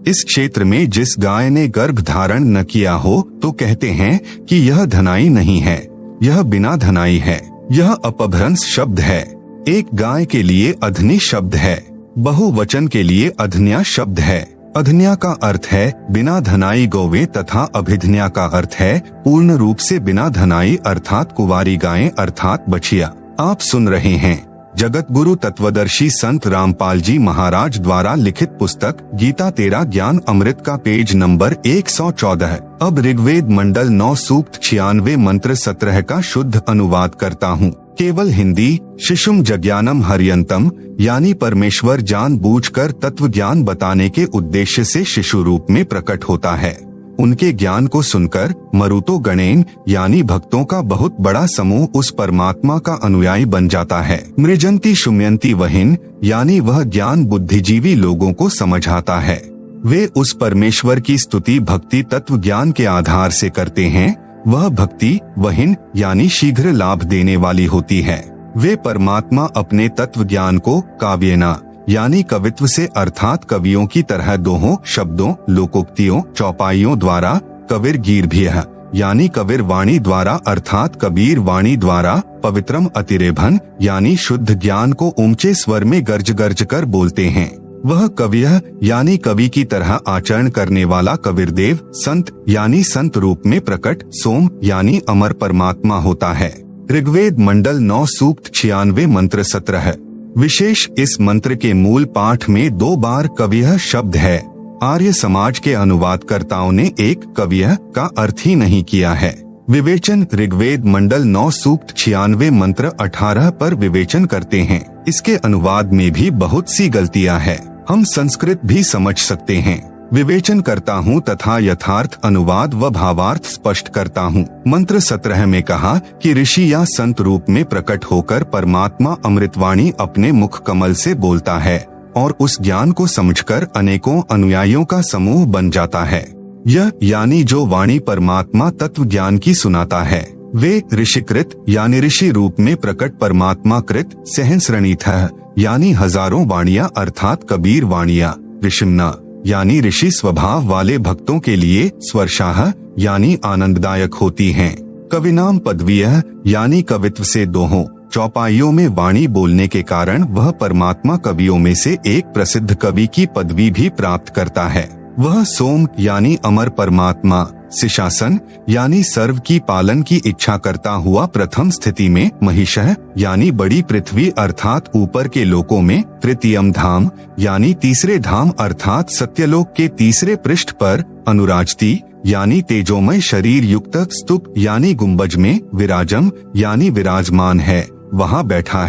इस क्षेत्र में जिस गाय ने गर्भ धारण न किया हो तो कहते हैं कि यह धनाई नहीं है, यह बिना धनाई है। यह अपभ्रंश शब्द है। एक गाय के लिए अधनी शब्द है, बहुवचन के लिए अधन्या शब्द है। अधन्या का अर्थ है बिना धनाई गौवें तथा अभिधन्या का अर्थ है पूर्ण रूप से बिना धनाई अर्थात कुंवारी गायें अर्थात बछिया। आप सुन रहे हैं जगत गुरु तत्वदर्शी संत रामपाल जी महाराज द्वारा लिखित पुस्तक गीता तेरा ज्ञान अमृत का पेज नंबर 114। अब ऋग्वेद मंडल 9 सूक्त 96 मंत्र 17 का शुद्ध अनुवाद करता हूँ। केवल हिंदी। शिशुम जज्ञानम हरियंतम, यानी परमेश्वर जानबूझकर तत्व ज्ञान बताने के उद्देश्य से शिशु रूप में प्रकट होता है। उनके ज्ञान को सुनकर मरुतो गणेन यानी भक्तों का बहुत बड़ा समूह उस परमात्मा का अनुयायी बन जाता है। मृजंती शुम्यंती वहिन, यानी वह ज्ञान बुद्धिजीवी लोगों को समझाता है। वे उस परमेश्वर की स्तुति भक्ति तत्व ज्ञान के आधार से करते हैं। वह भक्ति वहिन यानी शीघ्र लाभ देने वाली होती है। वे परमात्मा अपने तत्व ज्ञान को काव्यना यानी कवित्व से अर्थात कवियों की तरह दोहों शब्दों लोकोक्तियों चौपाइयों द्वारा, कबीर गीर्भियः यानी कबीर वाणी द्वारा अर्थात कबीर वाणी द्वारा, पवित्रम अतिरेभन यानी शुद्ध ज्ञान को ऊंचे स्वर में गर्ज गर्ज कर बोलते हैं। वह कवियः यानी कवि की तरह आचरण करने वाला कबीरदेव, संत यानी संत रूप में प्रकट, सोम यानी अमर परमात्मा होता है। ऋग्वेद मंडल 9 सूक्त 96 मंत्र 17। विशेष इस मंत्र के मूल पाठ में 2 बार कवियः शब्द है। आर्य समाज के अनुवादकर्ताओं ने एक कवियः का अर्थ ही नहीं किया है। विवेचन ऋग्वेद मंडल 9 सूक्त 96 मंत्र 18 पर विवेचन करते हैं। इसके अनुवाद में भी बहुत सी गलतियां हैं। हम संस्कृत भी समझ सकते हैं। विवेचन करता हूँ तथा यथार्थ अनुवाद व भावार्थ स्पष्ट करता हूँ। मंत्र 17 में कहा कि ऋषि या संत रूप में प्रकट होकर परमात्मा अमृतवाणी अपने मुख कमल से बोलता है और उस ज्ञान को समझकर अनेकों अनुयायियों का समूह बन जाता है। यह यानी जो वाणी परमात्मा तत्व ज्ञान की सुनाता है, वे ऋषिकृत यानी ऋषि रूप में प्रकट परमात्मा कृत सहस्रणीथः यानी हजारों वाणियां अर्थात कबीर वाणियां, ऋषिम्ना यानी ऋषि स्वभाव वाले भक्तों के लिए स्वर्शाह यानी आनंददायक होती हैं। कविनाम पदवीयः यानी कवित्व से दोहों चौपाइयों में वाणी बोलने के कारण वह परमात्मा कवियों में से एक प्रसिद्ध कवि की पदवी भी प्राप्त करता है। वह सोम यानी अमर परमात्मा, सिशासन यानी सर्व की पालन की इच्छा करता हुआ प्रथम स्थिति में, महिषः यानी बड़ी पृथ्वी अर्थात ऊपर के लोकों में, तृतीयम धाम यानी तीसरे धाम अर्थात सत्यलोक के तीसरे पृष्ठ पर, अनुराजती यानी तेजोमय शरीर युक्त स्तूप यानी गुंबज में, विराजम यानी विराजमान है, वहाँ बैठा है।